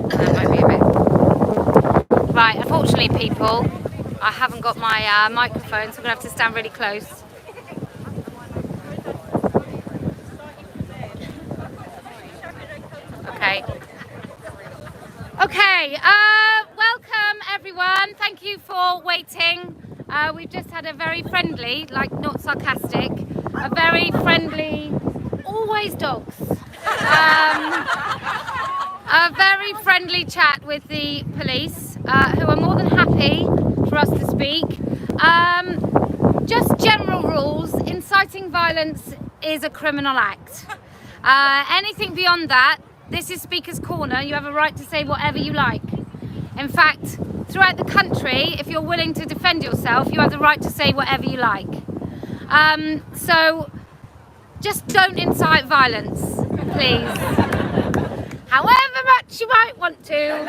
That might be a bit. Right, unfortunately, people, I haven't got my microphone, so I'm going to have to stand really close. Okay. Okay, welcome everyone. Thank you for waiting. We've just had a very friendly, like not sarcastic, a very friendly, always dogs. A very friendly chat with the police, who are more than happy for us to speak. Just general rules: inciting violence is a criminal act. Anything beyond that, this is Speaker's Corner. You have a right to say whatever you like. In fact, throughout the country, if you're willing to defend yourself, you have the right to say whatever you like. So just don't incite violence, please. However much you might want to,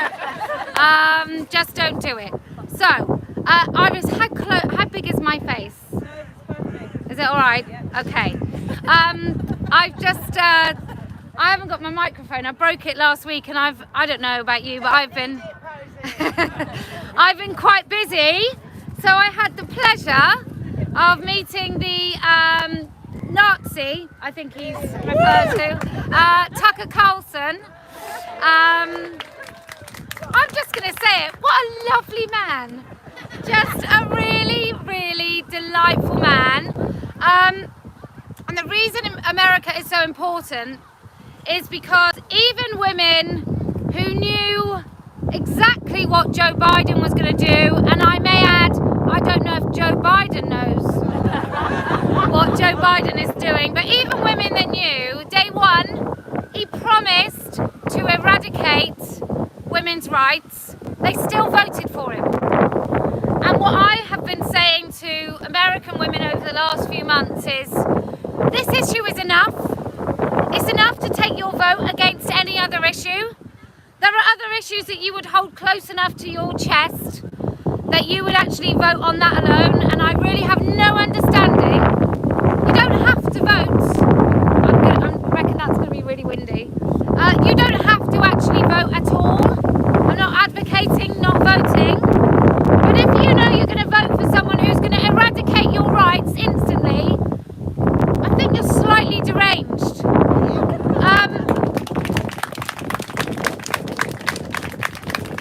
just don't do it. So, Iris, how big is my face? Is it all right? Okay. I haven't got my microphone. I broke it last week, and I don't know about you, but I've been I've been quite busy. So I had the pleasure of meeting the Nazi, I think he's referred to, Tucker Carlson. I'm just going to say it. What a lovely man. Just a really, really delightful man. And the reason America is so important is because even women who knew exactly what Joe Biden was going to do, and I may add, I don't know if Joe Biden knows what Joe Biden is doing, but even women that knew, day one, he promised to eradicate women's rights. They still voted for him. And what I have been saying to American women over the last few months is, this issue is enough. It's enough to take your vote against any other issue. There are other issues that you would hold close enough to your chest that you would actually vote on that alone, and I really have no understanding. You don't have to vote. I reckon that's going to be really windy. You don't have to actually vote at all. I'm not advocating not voting, but if you know you're going to vote for someone who's going to eradicate your rights instantly, I think you're slightly deranged.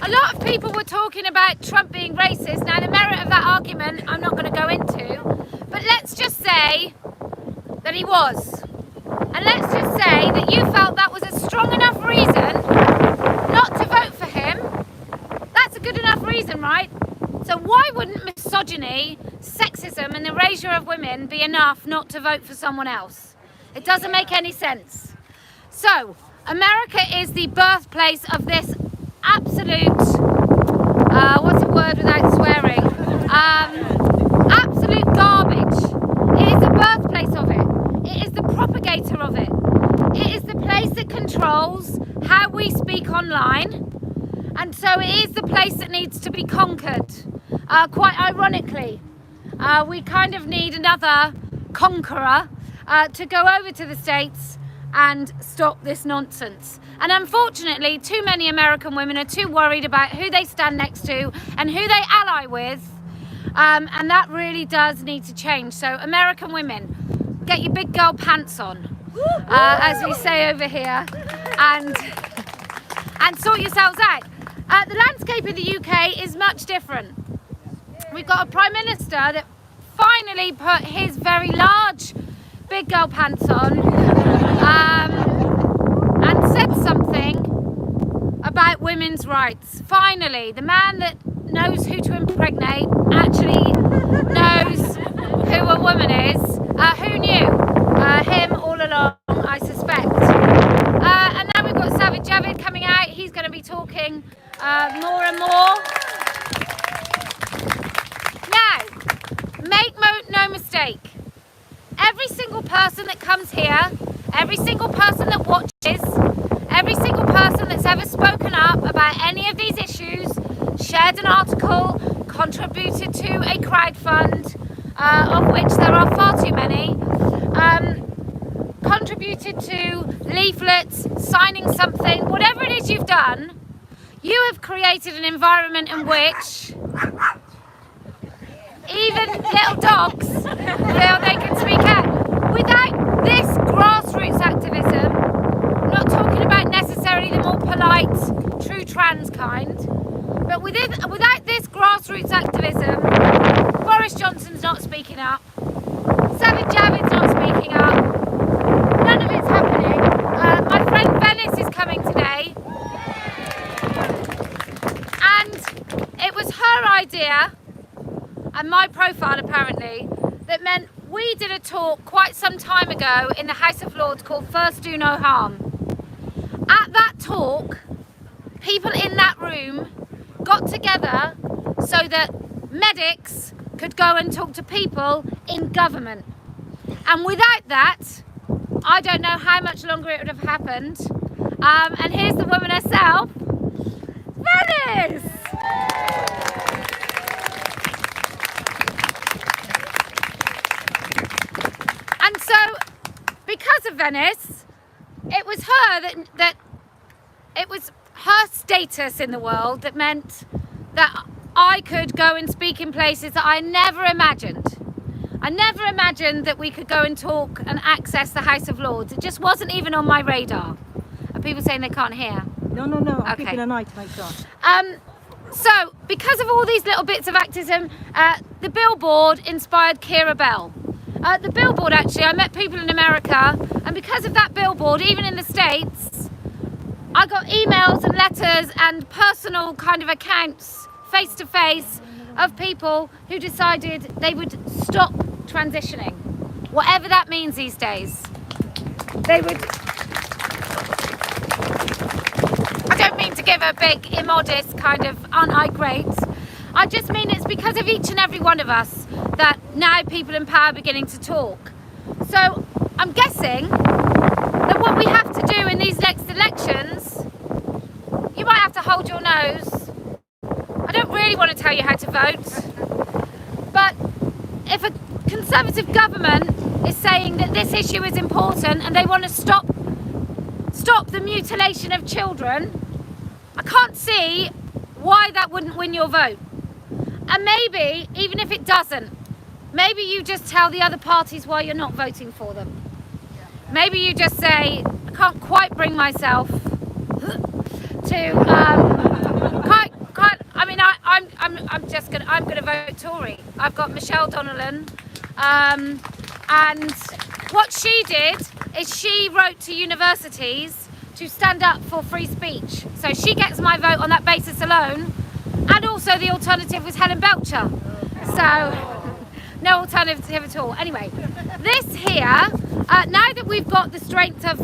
A lot of people were talking about Trump being racist. Now, the merit of that argument I'm not going to go into, but let's just say that he was. And let's just say that you felt that was a strong enough reason not to vote for him. That's a good enough reason, right? So why wouldn't misogyny, sexism and the erasure of women be enough not to vote for someone else? It doesn't make any sense. So, America is the birthplace of this absolute, what's a word without swearing? Absolute garbage. It is the birthplace of it. It is the propagator of it. It is the place that controls how we speak online. And so it is the place that needs to be conquered. Quite ironically, we kind of need another conqueror to go over to the States and stop this nonsense. And unfortunately, too many American women are too worried about who they stand next to and who they ally with. And that really does need to change. So American women, get your big girl pants on, as we say over here, and sort yourselves out. The landscape of the UK is much different. We've got a Prime Minister that finally put his very large big girl pants on and said something about women's rights. Finally, the man that knows who to impregnate actually knows who a woman is. Who knew? Him all along, I suspect. And now we've got Savage Javid coming out. He's going to be talking more and more. Now, make no mistake. Every single person that comes here, every single person that watches, every single person that's ever spoken up about any of these issues, shared an article, contributed to a crowdfund, of which there are far too many, contributed to leaflets, signing something, whatever it is you've done, you have created an environment in which even little dogs feel they can speak out. Without this grassroots activism, I'm not talking about necessarily the more polite, true trans kind, but without this grassroots activism, Boris Johnson's not speaking up, Sajid Javid's not speaking up, none of it's happening. My friend Venice is coming today, and it was her idea, and my profile apparently, that meant we did a talk quite some time ago in the House of Lords called First Do No Harm. At that talk, people in that room got together so that medics could go and talk to people in government. And without that, I don't know how much longer it would have happened. And here's the woman herself, Venice! And so, because of Venice, it was her that it was her status in the world that meant that I could go and speak in places that I never imagined. I never imagined that we could go and talk and access the House of Lords. It just wasn't even on my radar. Are people saying they can't hear? No, I'm keeping an eye to make sure. So, because of all these little bits of activism, the billboard inspired Kira Bell. The billboard, actually, I met people in America, and because of that billboard, even in the States, I got emails and letters and personal kind of accounts, face to face, of people who decided they would stop transitioning, whatever that means these days. They would. I don't mean to give a big, immodest kind of, aren't I great? I just mean it's because of each and every one of us that now people in power are beginning to talk. So I'm guessing that what we have to do in these next elections, you might have to hold your nose. I don't really want to tell you how to vote, but if a Conservative government is saying that this issue is important and they want to stop the mutilation of children, I can't see why that wouldn't win your vote. And maybe, even if it doesn't, maybe you just tell the other parties why you're not voting for them. Maybe you just say, I can't quite bring myself to, I'm gonna vote Tory. I've got Michelle Donnellan, and what she did is she wrote to universities to stand up for free speech. So she gets my vote on that basis alone, and also the alternative was Helen Belcher. So no alternative at all. Anyway, this here, now that we've got the strength of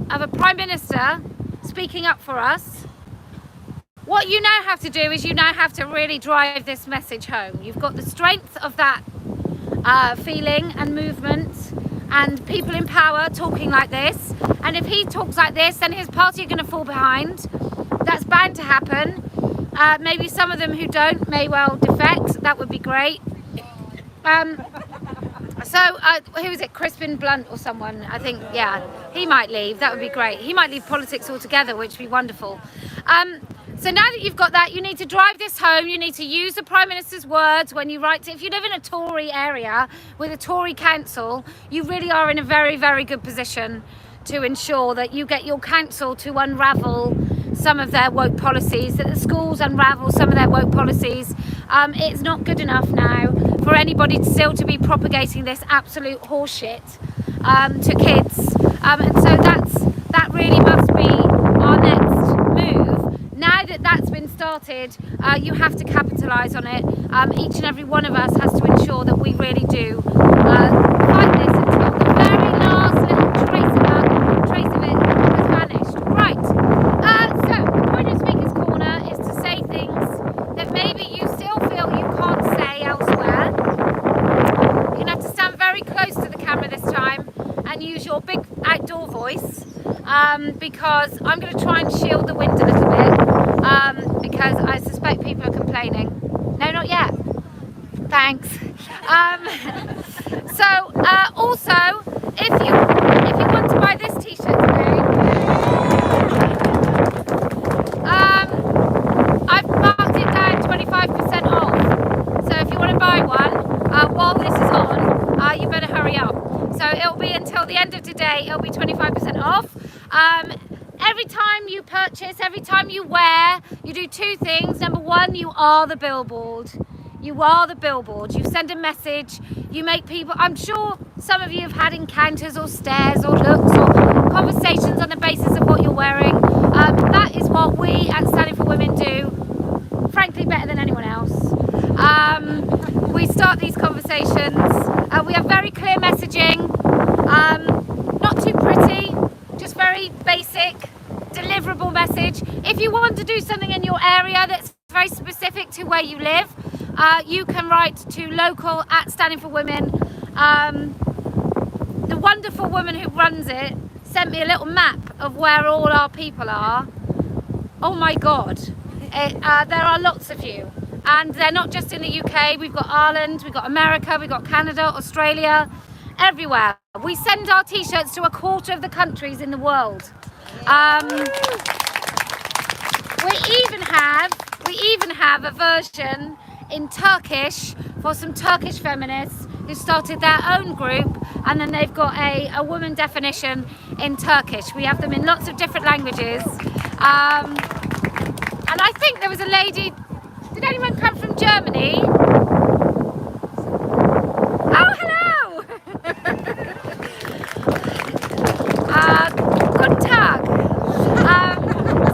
a Prime Minister speaking up for us, what you now have to do is you now have to really drive this message home. You've got the strength of that feeling and movement and people in power talking like this. And if he talks like this, then his party are going to fall behind. That's bound to happen. Maybe some of them who don't may well defect. That would be great. Who is it? Crispin Blunt or someone? I think, yeah, he might leave. That would be great. He might leave politics altogether, which would be wonderful. So now that you've got that, you need to drive this home. You need to use the Prime Minister's words when you write to, if you live in a Tory area with a Tory council, you really are in a very, very good position to ensure that you get your council to unravel some of their woke policies, that the schools unravel some of their woke policies. It's not good enough now for anybody still to be propagating this absolute horseshit to kids. And so that really must be our next move. Now that that's been started, you have to capitalise on it. Each and every one of us has to ensure that we really do fight this until the very last little trace of it has vanished. Right, so the point of Speaker's Corner is to say things that maybe you still feel you can't say elsewhere. You're going to have to stand very close to the camera this time and use your big outdoor voice, because I'm going to try and shield the wind a little bit, because I suspect people are complaining. No, not yet. Thanks. Also, if you want to buy this t-shirt today, I've marked it down 25% off. So if you want to buy one while this is on, you better hurry up. So it'll be until the end of today. It'll be 25% off. Every time you purchase, every time you wear, you do two things. Number one, you are the billboard. You are the billboard. You send a message. You make people, I'm sure some of you have had encounters or stares or looks or conversations on the basis of what you're wearing. That is what we at Standing for Women do, frankly, better than anyone else. We start these conversations. We have very clear messaging, not too pretty, just very basic, deliverable message. If you want to do something in your area that's very specific to where you live, you can write to local at Standing for Women. The wonderful woman who runs it sent me a little map of where all our people are. Oh my God, there are lots of you. And they're not just in the UK, we've got Ireland, we've got America, we've got Canada, Australia, everywhere. We send our t-shirts to a quarter of the countries in the world. We even have a version in Turkish for some Turkish feminists who started their own group, and then they've got a woman definition in Turkish. We have them in lots of different languages. And I think there was a lady, did anyone come from Germany? Oh, hello! Guten Tag.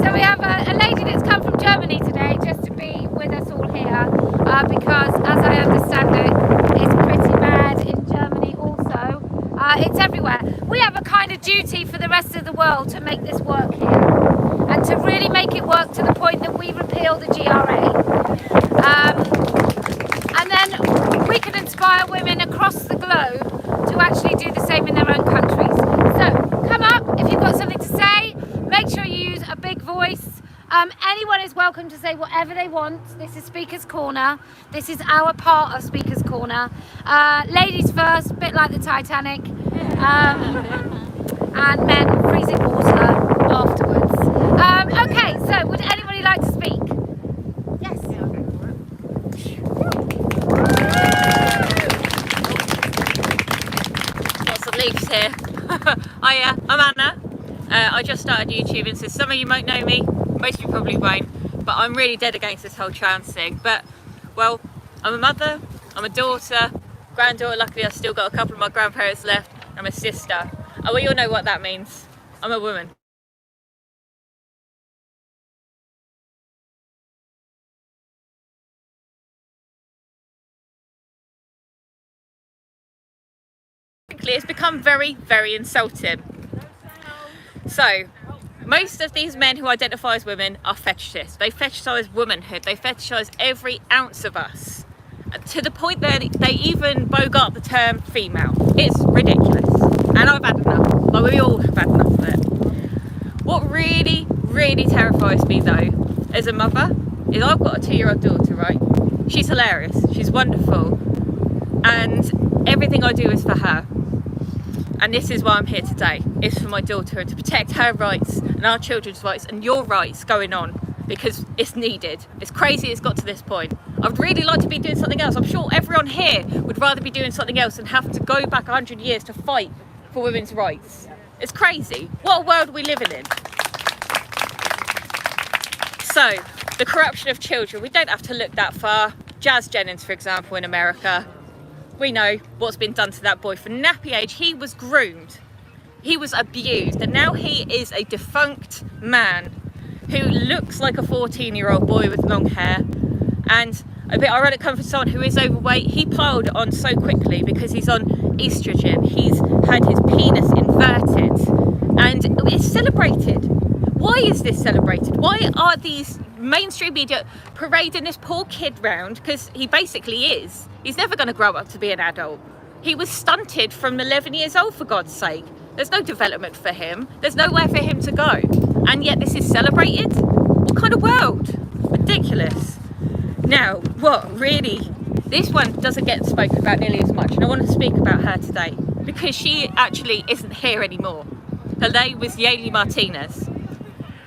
So we have a lady that's come from Germany today just to be with us all here, because as I understand it, it's pretty bad in Germany also. It's everywhere. We have a kind of duty for the rest of the world to make this work here, and to really make it work to the point that we repeal the GRA. And then we can inspire women across the globe to actually do the same in their own countries. So come up, if you've got something to say, make sure you use a big voice. Anyone is welcome to say whatever they want. This is Speaker's Corner. This is our part of Speaker's Corner. Ladies first, a bit like the Titanic, and men freezing water afterwards. Okay, so would anybody like to speak? Yes. Got some leaves here. Hiya, I'm Anna. I just started YouTubing, so some of you might know me, most of you probably won't, but I'm really dead against this whole trans thing. But, well, I'm a mother, I'm a daughter, granddaughter. Luckily I've still got a couple of my grandparents left. I'm a sister, and we all know what that means. I'm a woman. It's become very, very insulting. So, most of these men who identify as women are fetishists. They fetishise womanhood. They fetishise every ounce of us, to the point that they even bogart the term female. It's ridiculous, and I've had enough. Like, we all have had enough of it. What really, really terrifies me though, as a mother, is I've got a 2-year-old daughter, right? She's hilarious. She's wonderful, and everything I do is for her. And this is why I'm here today. It's for my daughter, and to protect her rights and our children's rights and your rights going on, because it's needed. It's crazy it's got to this point. I'd really like to be doing something else. I'm sure everyone here would rather be doing something else than have to go back 100 years to fight for women's rights. It's crazy. What a world are we living in? So, the corruption of children, we don't have to look that far. Jazz Jennings, for example, in America. We know what's been done to that boy. From nappy age, he was groomed, he was abused, and now he is a defunct man who looks like a 14-year-old boy with long hair. And a bit ironic coming from someone who is overweight. He piled it on so quickly because he's on estrogen. He's had his penis inverted, and it's celebrated. Why is this celebrated? Why are these mainstream media parading this poor kid round? Because he basically is. He's never going to grow up to be an adult. He was stunted from 11 years old, for God's sake. There's no development for him. There's nowhere for him to go. And yet this is celebrated? What kind of world? Ridiculous. Now, what really, this one doesn't get spoken about nearly as much, and I want to speak about her today. because she actually isn't here anymore. Her name was Kellie Martinez.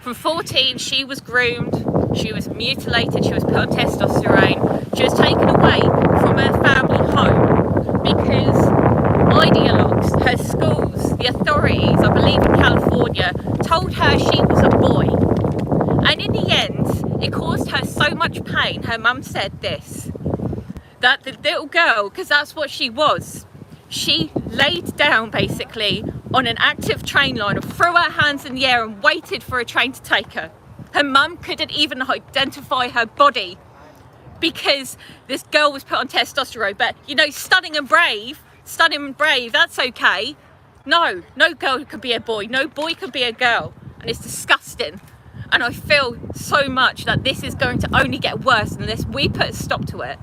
From 14, she was groomed, she was mutilated, she was put on testosterone, she was taken away from her family home because ideologues, her schools, the authorities, I believe in California, told her she was a boy. And in the end, it caused her so much pain. Her mum said this, that the little girl, because that's what she was, she laid down basically on an active train line and threw her hands in the air and waited for a train to take her. Her mum couldn't even identify her body because this girl was put on testosterone. But you know, stunning and brave, that's okay. No girl could be a boy, no boy could be a girl, and it's disgusting. And I feel so much that this is going to only get worse unless we put a stop to it.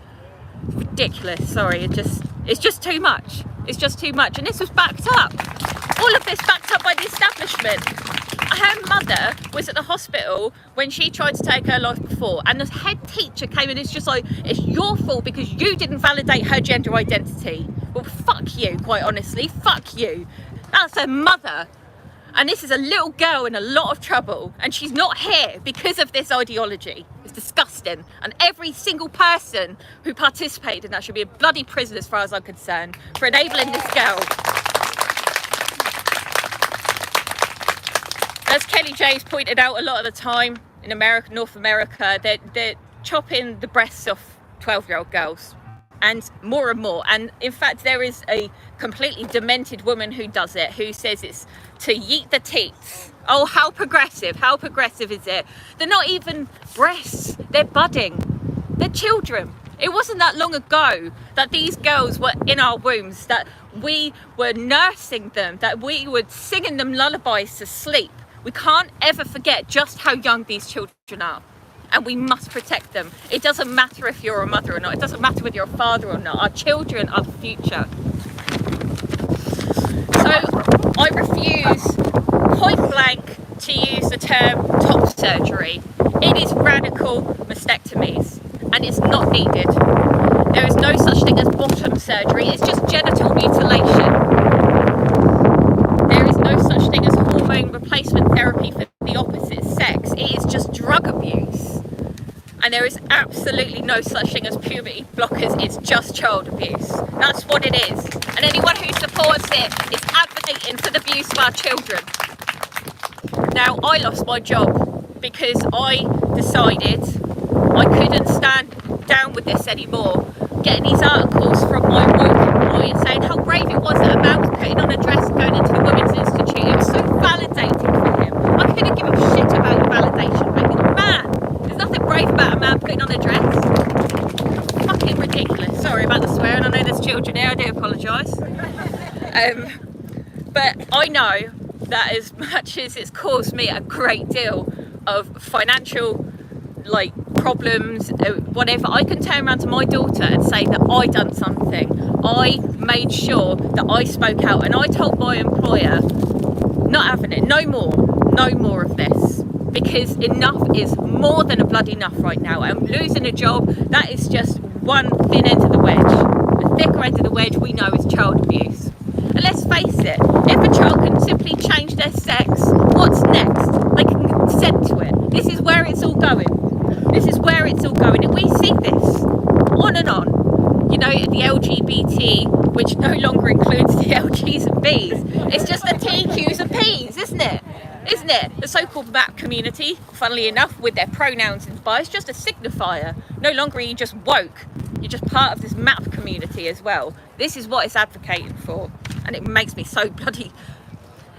It's ridiculous, sorry, it's just too much. It's just too much, and this was backed up. All of this backed up by the establishment. Her mother was at the hospital when she tried to take her life before, and the head teacher came in and it's just like, it's your fault because you didn't validate her gender identity. Well, fuck you, quite honestly, fuck you. That's her mother. And this is a little girl in a lot of trouble, and she's not here because of this ideology. It's disgusting, and every single person who participated in that should be a bloody prison as far as I'm concerned for enabling this girl. As Kellie-Jay's pointed out a lot of the time in America, North America, they're chopping the breasts off 12-year-old girls, and more. And in fact, there is a completely demented woman who does it, who says it's to yeet the teats. Oh, how progressive is it? They're not even breasts, they're budding, they're children. It wasn't that long ago that these girls were in our wombs, that we were nursing them, that we were singing them lullabies to sleep. We can't ever forget just how young these children are, and we must protect them. It doesn't matter if you're a mother or not, it doesn't matter whether you're a father or not. Our children are the future. So I refuse point blank to use the term top surgery. It is radical mastectomies, and it's not needed. There is no such thing as bottom surgery, it's just genital mutilation. There is no such thing as hormone replacement therapy for the opposite sex. It is just drug abuse. And there is absolutely no such thing as puberty blockers, it's just child abuse. That's what it is. And anyone who supports it is advocating for the abuse of our children. Now, I lost my job because I decided I couldn't stand down with this anymore. Getting these articles from my woke employer saying how brave it was that a man was putting on a dress and going into the Women's Institute. It was so validating for him. I couldn't give a shit about the validation, mate. You're mad. There's nothing brave about a man putting on a dress. Fucking ridiculous. Sorry about the swearing, I know there's children here, I do apologise. But I know that as much as it's caused me a great deal of financial problems, whatever, I can turn around to my daughter and say that I done something. I made sure that I spoke out, and I told my employer, not having it, no more of this, because enough is more than a bloody enough right now. And losing a job, that is just one thin end of the wedge. The thicker end of the wedge we know is child abuse. And let's face it, if a child can simply change their sex, what's next? They can consent to it. This is where it's all going. And we see this on and on. You know, the LGBT, which no longer includes the LGs and Bs. It's just the T, Qs and Ps, isn't it? The so-called MAP community, funnily enough, with their pronouns and bi, it's just a signifier. No longer are you just woke, you're just part of this MAP community as well. This is what it's advocating for, and it makes me so bloody,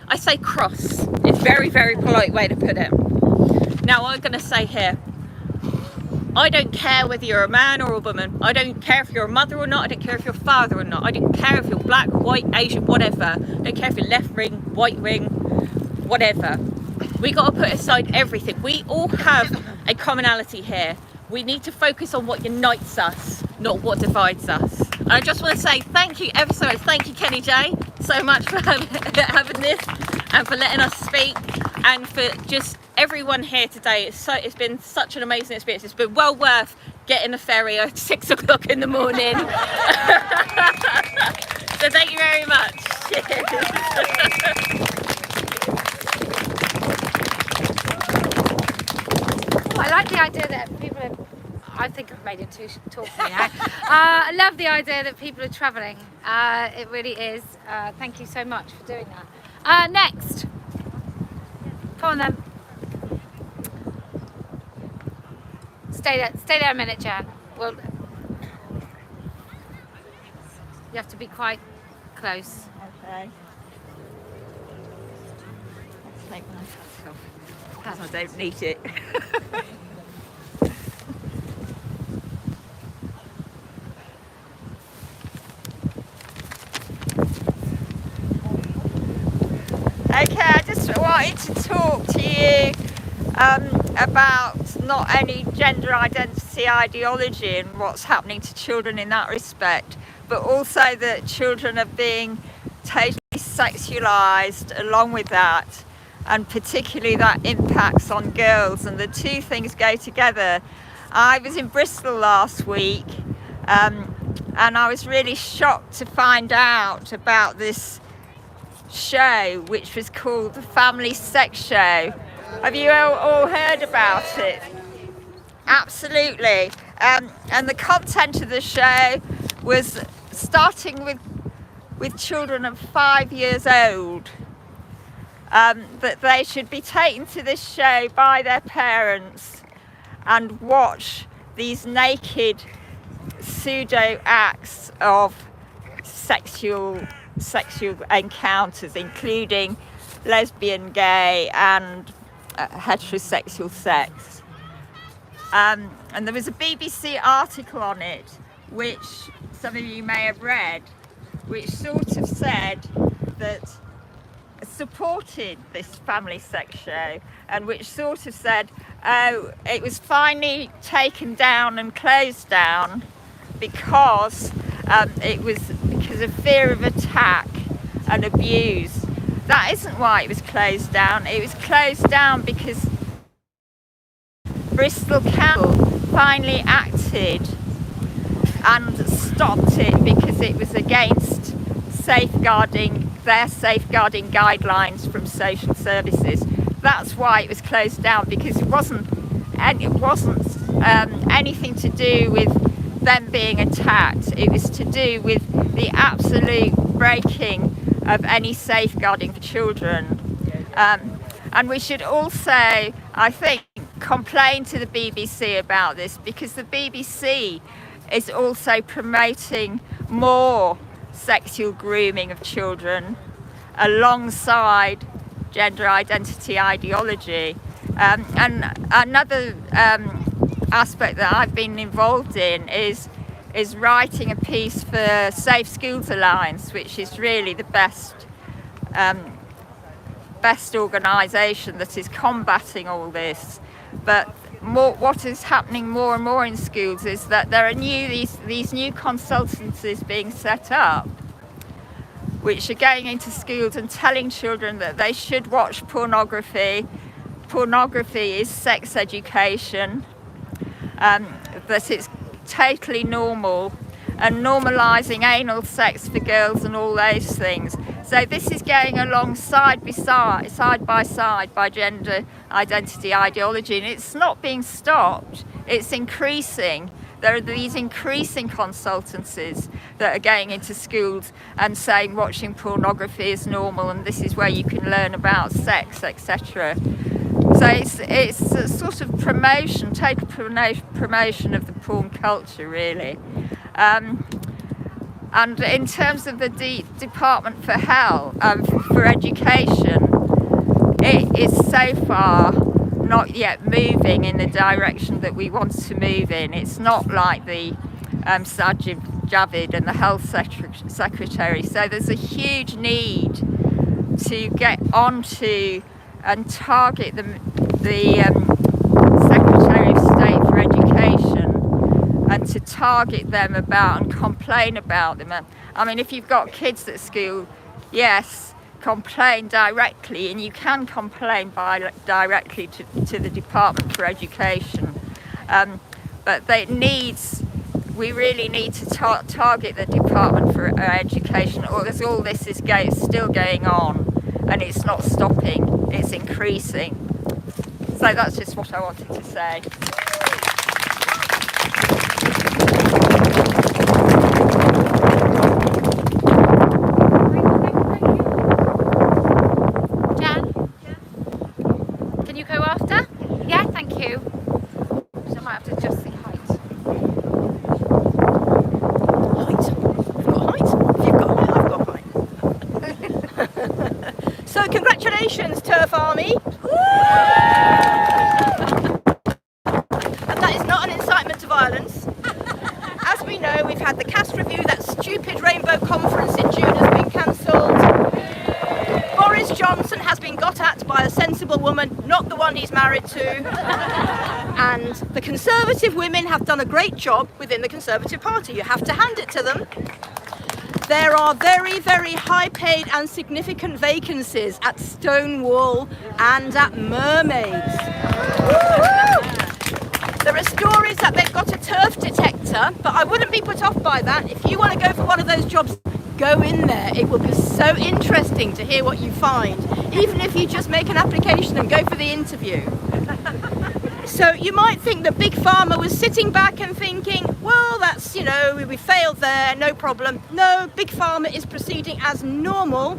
I say cross. It's very, very polite way to put it. Now, I'm going to say here, I don't care whether you're a man or a woman. I don't care if you're a mother or not. I don't care if you're a father or not. I don't care if you're black, white, Asian, whatever. I don't care if you're left wing, white wing, whatever. We got to put aside everything. We all have a commonality here. We need to focus on what unites us, not what divides us. And I just want to say thank you ever so much. Thank you, Kellie-Jay, so much for having this and for letting us speak, and for just everyone here today. It's been such an amazing experience. It's been well worth getting a ferry at 6 o'clock in the morning. So thank you very much. Oh, I like the idea that people are, I think I've made it too talk for me now. I love the idea that people are travelling. It really is. Thank you so much for doing that. Next. Come on then. Stay there a minute, Jan. Well, you have to be quite close. Okay. Let's take my hat off. I don't need it. Okay, I just wanted to talk to you about not any gender identity ideology and what's happening to children in that respect, but also that children are being totally sexualised along with that, and particularly that impacts on girls, and the two things go together. I was in Bristol last week and I was really shocked to find out about this show which was called the Family Sex Show. Have you all heard about it? Absolutely. And the content of the show was starting with children of 5 years old, that they should be taken to this show by their parents and watch these naked pseudo acts of sexual encounters, including lesbian, gay and heterosexual sex. And there was a BBC article on it, which some of you may have read, which sort of said that supported this family sex show, and which sort of said, oh, it was finally taken down and closed down because it was because of fear of attack and abuse. That isn't why it was closed down. It was closed down because Bristol Council finally acted and stopped it because it was against their safeguarding guidelines from social services. That's why it was closed down, because it wasn't anything to do with them being attacked. It was to do with the absolute breaking of any safeguarding for children. And we should also, I think, complain to the BBC about this, because the BBC is also promoting more sexual grooming of children alongside gender identity ideology. And another aspect that I've been involved in is writing a piece for Safe Schools Alliance, which is really the best organisation that is combating all this. But what is happening more and more in schools is that there are these new consultancies being set up, which are going into schools and telling children that they should watch pornography. Pornography is sex education, that it's totally normal, and normalising anal sex for girls and all those things. So this is going along side by side by gender identity ideology, and it's not being stopped, it's increasing. There are these increasing consultancies that are going into schools and saying watching pornography is normal and this is where you can learn about sex, etc. So it's a sort of promotion, total promotion of the porn culture, really. And in terms of the Department for Health, for Education, it is so far not yet moving in the direction that we want to move in. It's not like the Sajid Javid and the Health Secretary. So there's a huge need to get onto and target the Secretary of State for Education, and to target them about and complain about them. I mean, if you've got kids at school, yes, complain directly, and you can complain directly to the Department for Education. But it needs we really need to target the Department for Education, because all this is still going on and it's not stopping, it's increasing. So that's just what I wanted to say. Jan? Can you go after? Yeah, thank you. So I might have to adjust the height. So congratulations, Turf Army. And that is not an incitement to violence. As we know, we've had the cast review, that stupid Rainbow Conference in June has been cancelled. Boris Johnson has been got at by a sensible woman, not the one he's married to. And the Conservative women have done a great job within the Conservative Party. You have to hand it to them. There are very, very high-paid and significant vacancies at Stonewall and at Mermaids. There are stories that they've got a turf detector, but I wouldn't be put off by that. If you want to go for one of those jobs, go in there. It will be so interesting to hear what you find, even if you just make an application and go for the interview. So you might think that Big Pharma was sitting back and thinking, well, that's, you know, we failed there, no problem. No, Big Pharma is proceeding as normal.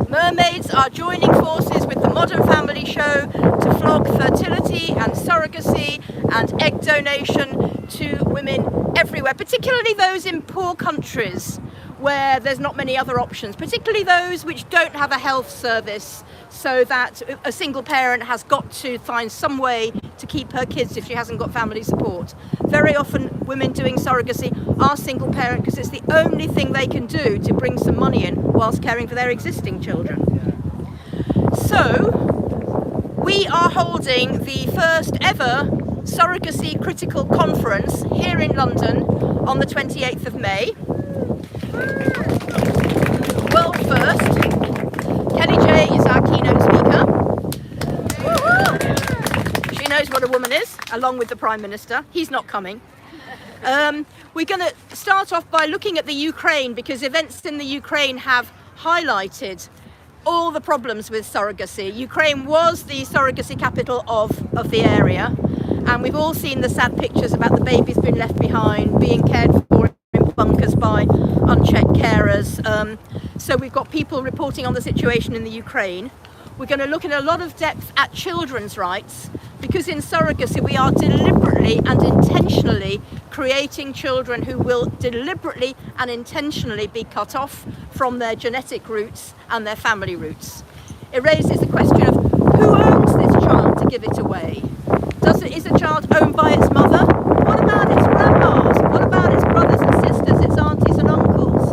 Mermaids are joining forces with the Modern Family Show to flog fertility and surrogacy and egg donation to women everywhere, particularly those in poor countries where there's not many other options, particularly those which don't have a health service, so that a single parent has got to find some way to keep her kids if she hasn't got family support. Very often women doing surrogacy are single parent because it's the only thing they can do to bring some money in whilst caring for their existing children. So we are holding the first ever surrogacy critical conference here in London on the 28th of May. World first. Kellie-Jay is our keynote speaker. She knows what a woman is, along with the Prime Minister. He's not coming. We're going to start off by looking at the Ukraine, because events in the Ukraine have highlighted all the problems with surrogacy. Ukraine was the surrogacy capital of the area, and we've all seen the sad pictures about the babies being left behind, being cared for in bunkers by unchecked carers. So we've got people reporting on the situation in the Ukraine. We're going to look in a lot of depth at children's rights, because in surrogacy we are deliberately and intentionally creating children who will deliberately and intentionally be cut off from their genetic roots and their family roots. It raises the question of who owns this child to give it away? Is a child owned by its mother? What about its grandmas? What about its brothers and sisters, its aunties and uncles?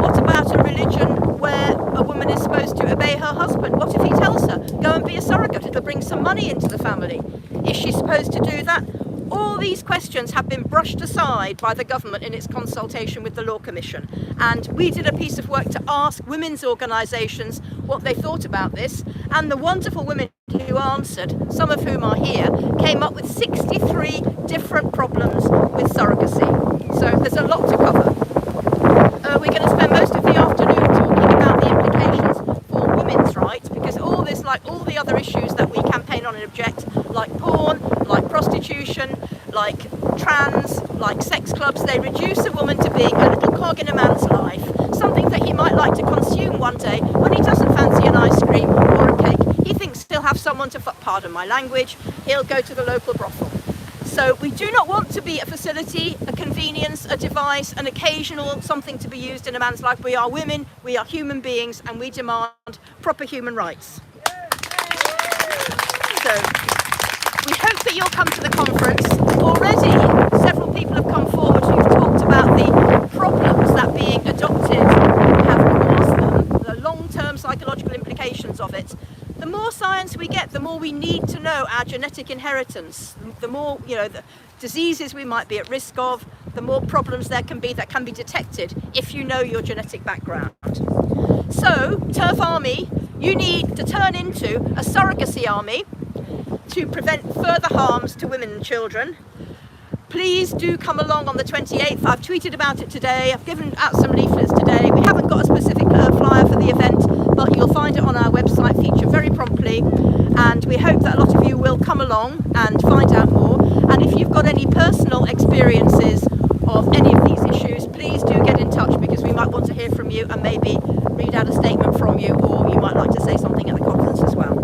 What about a religion where a woman is supposed to obey her husband? What if he tells her, go and be a surrogate, it'll bring some money into the family? Is she supposed to do that? All these questions have been brushed aside by the government in its consultation with the Law Commission. And we did a piece of work to ask women's organisations what they thought about this. And the wonderful women who answered, some of whom are here, came up with 63 different problems with surrogacy. So there's a lot to cover. We're going to spend most of the afternoon talking about the implications for women's rights, because all this, like all the other issues that we campaign on and object, like porn, like prostitution, like trans, like sex clubs, they reduce a woman to being a little cog in a man's life, something that he might like to consume one day when he doesn't fancy an ice cream or a cake. He thinks he'll have someone to, pardon my language, he'll go to the local brothel. So we do not want to be a facility, a convenience, a device, an occasional something to be used in a man's life. We are women, we are human beings, and we demand proper human rights. So we hope that you'll come to the conference. Already several people have come forward who've talked about the problems that being adopted have caused them, the long-term psychological implications of it. The more science we get, the more we need to know our genetic inheritance, the more, the diseases we might be at risk of, the more problems there can be that can be detected if you know your genetic background. So, Turf Army, you need to turn into a surrogacy army to prevent further harms to women and children. Please do come along on the 28th. I've tweeted about it today. I've given out some leaflets today. We haven't got a specific flyer for the event, but you'll find it on our website feature very promptly. And we hope that a lot of you will come along and find out more. And if you've got any personal experiences of any of these issues, please do get in touch, because we might want to hear from you and maybe read out a statement from you, or you might like to say something at the conference as well.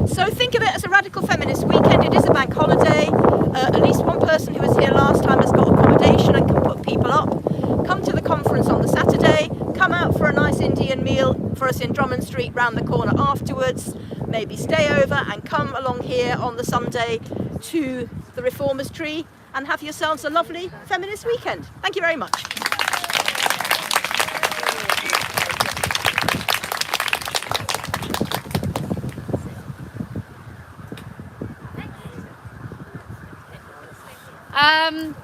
So think of it as a Radical Feminist weekend. It is a bank holiday. At least one person who was here last time has got accommodation and can put people up. Come to the conference on the Saturday. Come out for a nice Indian meal for us in Drummond Street round the corner afterwards. Maybe stay over and come along here on the Sunday to the Reformers Tree and have yourselves a lovely feminist weekend. Thank you very much.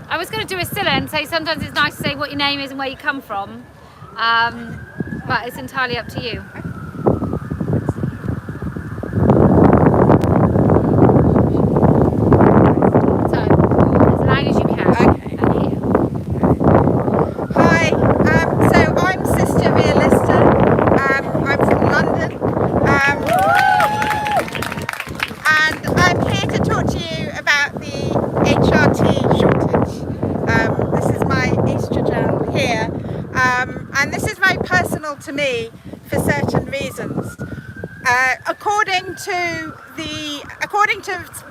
I was going to do a still and say sometimes it's nice to say what your name is and where you come from, but it's entirely up to you. So, as loud as you can. Okay. Hi, so I'm Sister Realista. I'm from London, and I'm here to talk to you about the HRT shortage. This is my estrogen here, and this is very personal to me for certain reasons. According to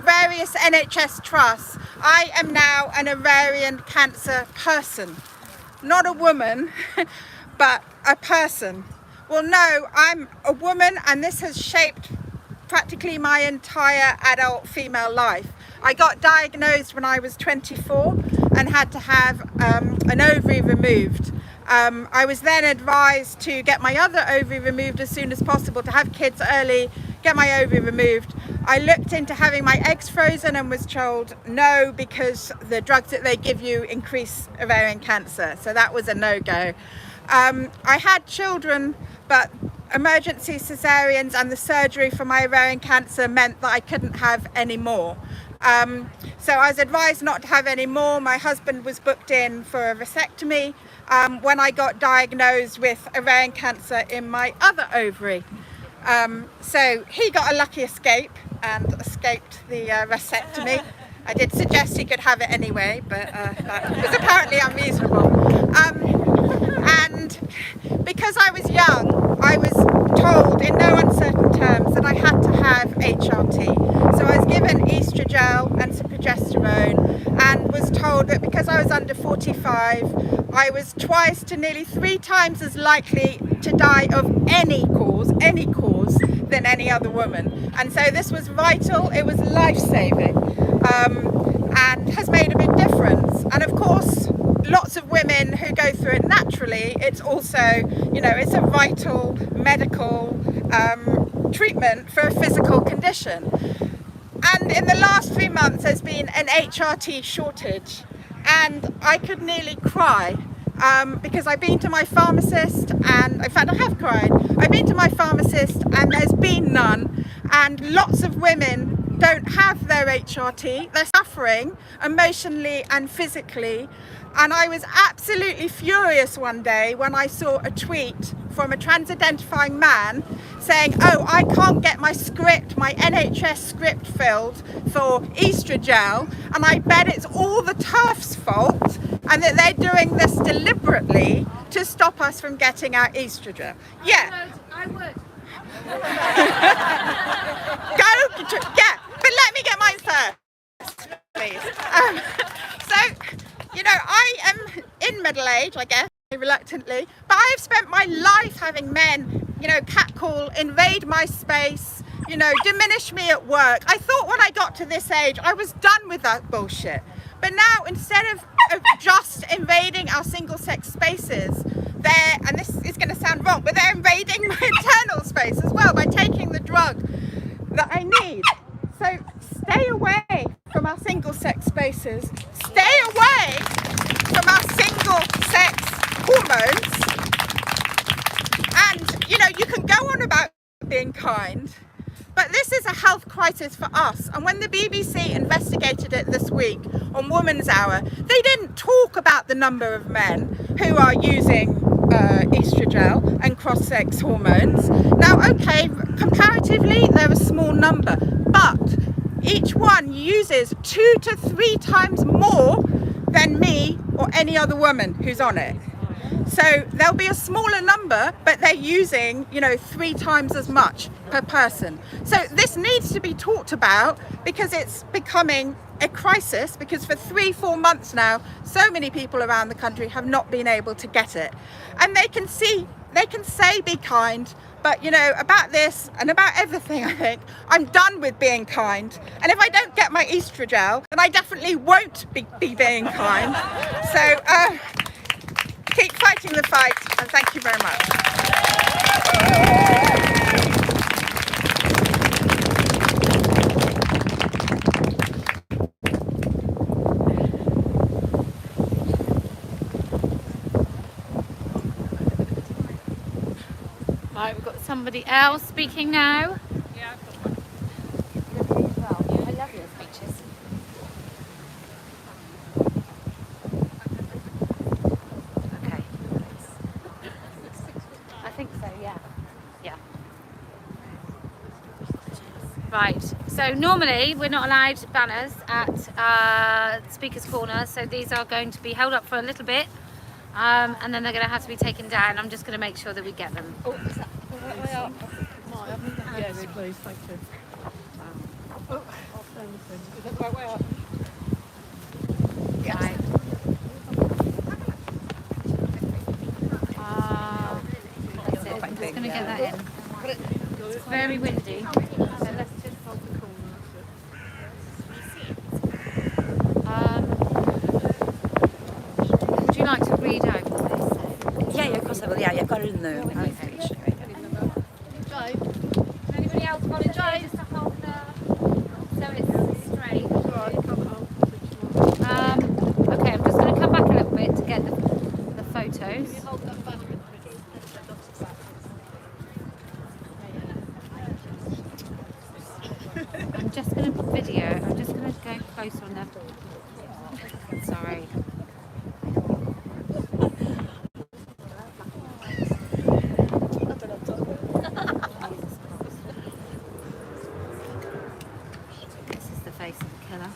various NHS trusts, I am now an ovarian cancer person. Not a woman, but a person. Well, no, I'm a woman, and this has shaped practically my entire adult female life. I got diagnosed when I was 24 and had to have an ovary removed. I was then advised to get my other ovary removed as soon as possible, to have kids early, get my ovary removed. I looked into having my eggs frozen and was told no, because the drugs that they give you increase ovarian cancer. So that was a no-go. I had children, but emergency cesareans and the surgery for my ovarian cancer meant that I couldn't have any more. So I was advised not to have any more. My husband was booked in for a vasectomy when I got diagnosed with ovarian cancer in my other ovary. So he got a lucky escape and escaped the vasectomy. I did suggest he could have it anyway, but that was apparently unreasonable. And because I was young, I was told in no uncertain terms that I had to have HRT. So I was given estrogel and some progesterone, and was told that because I was under 45, I was twice to nearly 3 times as likely to die of any cause, than any other woman. And so this was vital, it was life-saving, and has made a big difference. And of course, lots of women who go through it naturally, it's also, it's a vital medical treatment for a physical condition. And in the last 3 months, there's been an HRT shortage, and I could nearly cry. Because I've been to my pharmacist, and in fact I have cried. I've been to my pharmacist and there's been none, and lots of women don't have their HRT. They're suffering emotionally and physically, and I was absolutely furious one day when I saw a tweet from a trans-identifying man saying, oh, I can't get my script, my NHS script filled for estrogel, and I bet it's all the TERF's fault, and that they're doing this deliberately to stop us from getting our estrogen. Yeah. I would. Yeah, but let me get mine first, please. I am in middle age, I guess, reluctantly, but I have spent my life having men, catcall, invade my space, diminish me at work. I thought when I got to this age, I was done with that bullshit. But now, instead of just invading our single-sex spaces, and this is going to sound wrong, but they're invading my internal space as well by taking the drug that I need. So stay away from our single-sex spaces. Stay away from our single-sex hormones. And, you can go on about being kind, but this is a health crisis for us. And when the BBC investigated it this week on Woman's Hour, they didn't talk about the number of men who are using estrogen and cross-sex hormones. Now, okay, comparatively, they're a small number, but each one uses 2 to 3 times more than me or any other woman who's on it. So there'll be a smaller number, but they're using, 3 times as much per person. So this needs to be talked about because it's becoming a crisis, because for 3-4 months now, so many people around the country have not been able to get it. And they can say be kind, but about this and about everything, I think I'm done with being kind. And if I don't get my estrogen, then I definitely won't be being kind. So keep fighting the fight, and thank you very much. Right, we've got somebody else speaking now. Yeah. I love your speeches. Okay. I think so, yeah. Yeah. Right, so normally we're not allowed banners at Speaker's Corner, so these are going to be held up for a little bit. And then they're going to have to be taken down. I'm just going to make sure that we get them. Oh, is that way up? Yes, please, thank you. Oh, is that the right way up? Yes. Right. That's it. I'm just going to get that in. It's very windy, so let's just hold the corner. Would you like to read out what they say? Yeah, of course I will. Yeah, I've got it in the speech. Anybody else volunteer just to hold so it's straight? Okay, I'm just going to come back a little bit to get the photos. I'm just going to video. I'm just going to go closer on the. Sorry. This is the face of the killer.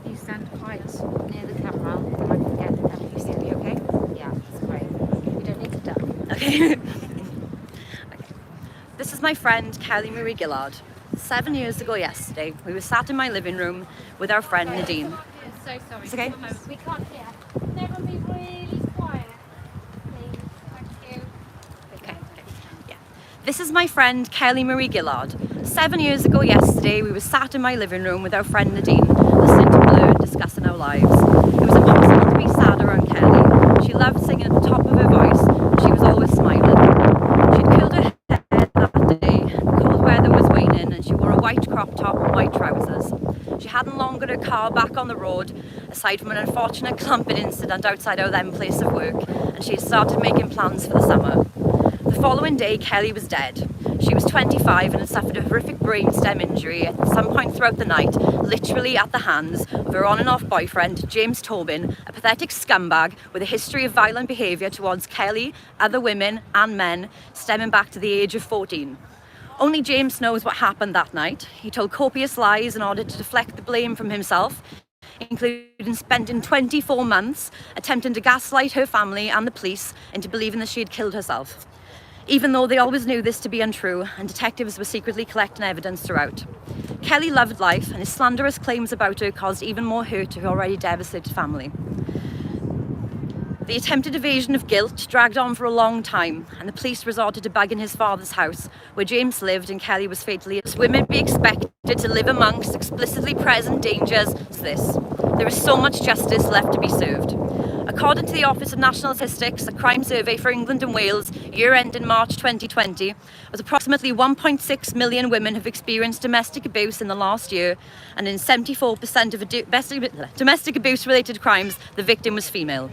You stand quite near the camera, and I can get them. You see me okay? Yeah, that's great. You don't need to duck. Okay. This is my friend Kellie Marie Gillard. 7 years ago yesterday, we were sat in my living room with our friend Nadine. I'm so sorry. It's okay. Just a moment. We can't hear. Can everyone be really quiet, please? Thank you. Okay. Yeah. This is my friend Kellie Marie Gillard. 7 years ago yesterday, we were sat in my living room with our friend Nadine, listening to Blur and discussing our lives. It was impossible to be sad around Kellie. She loved singing at the top of her voice, and she was always smiling. She'd curled her head that day, the cold weather was waning, and she wore a white crop top and white trousers. She hadn't long got her car back on the road, aside from an unfortunate clumping incident outside our then place of work, and she had started making plans for the summer. The following day, Kellie was dead. She was 25 and had suffered a horrific brainstem injury at some point throughout the night, literally at the hands of her on and off boyfriend, James Tobin, a pathetic scumbag with a history of violent behaviour towards Kellie, other women and men, stemming back to the age of 14. Only James knows what happened that night. He told copious lies in order to deflect the blame from himself, including spending 24 months attempting to gaslight her family and the police into believing that she had killed herself, even though they always knew this to be untrue and detectives were secretly collecting evidence throughout. Kellie loved life, and his slanderous claims about her caused even more hurt to her already devastated family. The attempted evasion of guilt dragged on for a long time, and the police resorted to bugging his father's house, where James lived and Kellie was fatally. Women be expected to live amongst explicitly present dangers as this. There is so much justice left to be served. According to the Office of National Statistics, a crime survey for England and Wales, year end in March 2020, was approximately 1.6 million women have experienced domestic abuse in the last year, and in 74% of domestic abuse related crimes, the victim was female.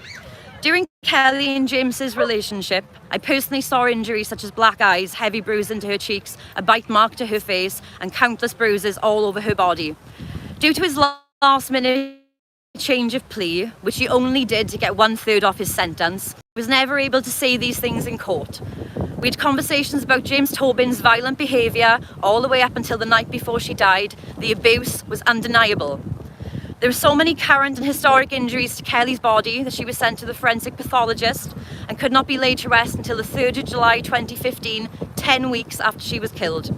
During Kellie and James's relationship, I personally saw injuries such as black eyes, heavy bruising to her cheeks, a bite mark to her face, and countless bruises all over her body. Due to his last-minute change of plea, which he only did to get 1/3 off his sentence, he was never able to say these things in court. We had conversations about James Tobin's violent behaviour all the way up until the night before she died. The abuse was undeniable. There were so many current and historic injuries to Kellie's body that she was sent to the forensic pathologist and could not be laid to rest until the 3rd of July 2015, 10 weeks after she was killed.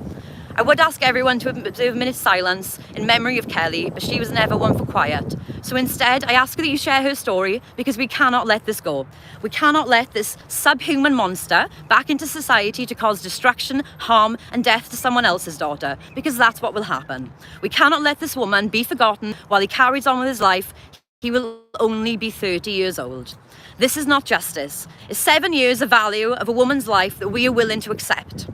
I would ask everyone to observe a minute's silence in memory of Kellie, but she was never one for quiet. So instead, I ask that you share her story, because we cannot let this go. We cannot let this subhuman monster back into society to cause destruction, harm, and death to someone else's daughter, because that's what will happen. We cannot let this woman be forgotten while he carries on with his life. He will only be 30 years old. This is not justice. It's 7 years of value of a woman's life that we are willing to accept.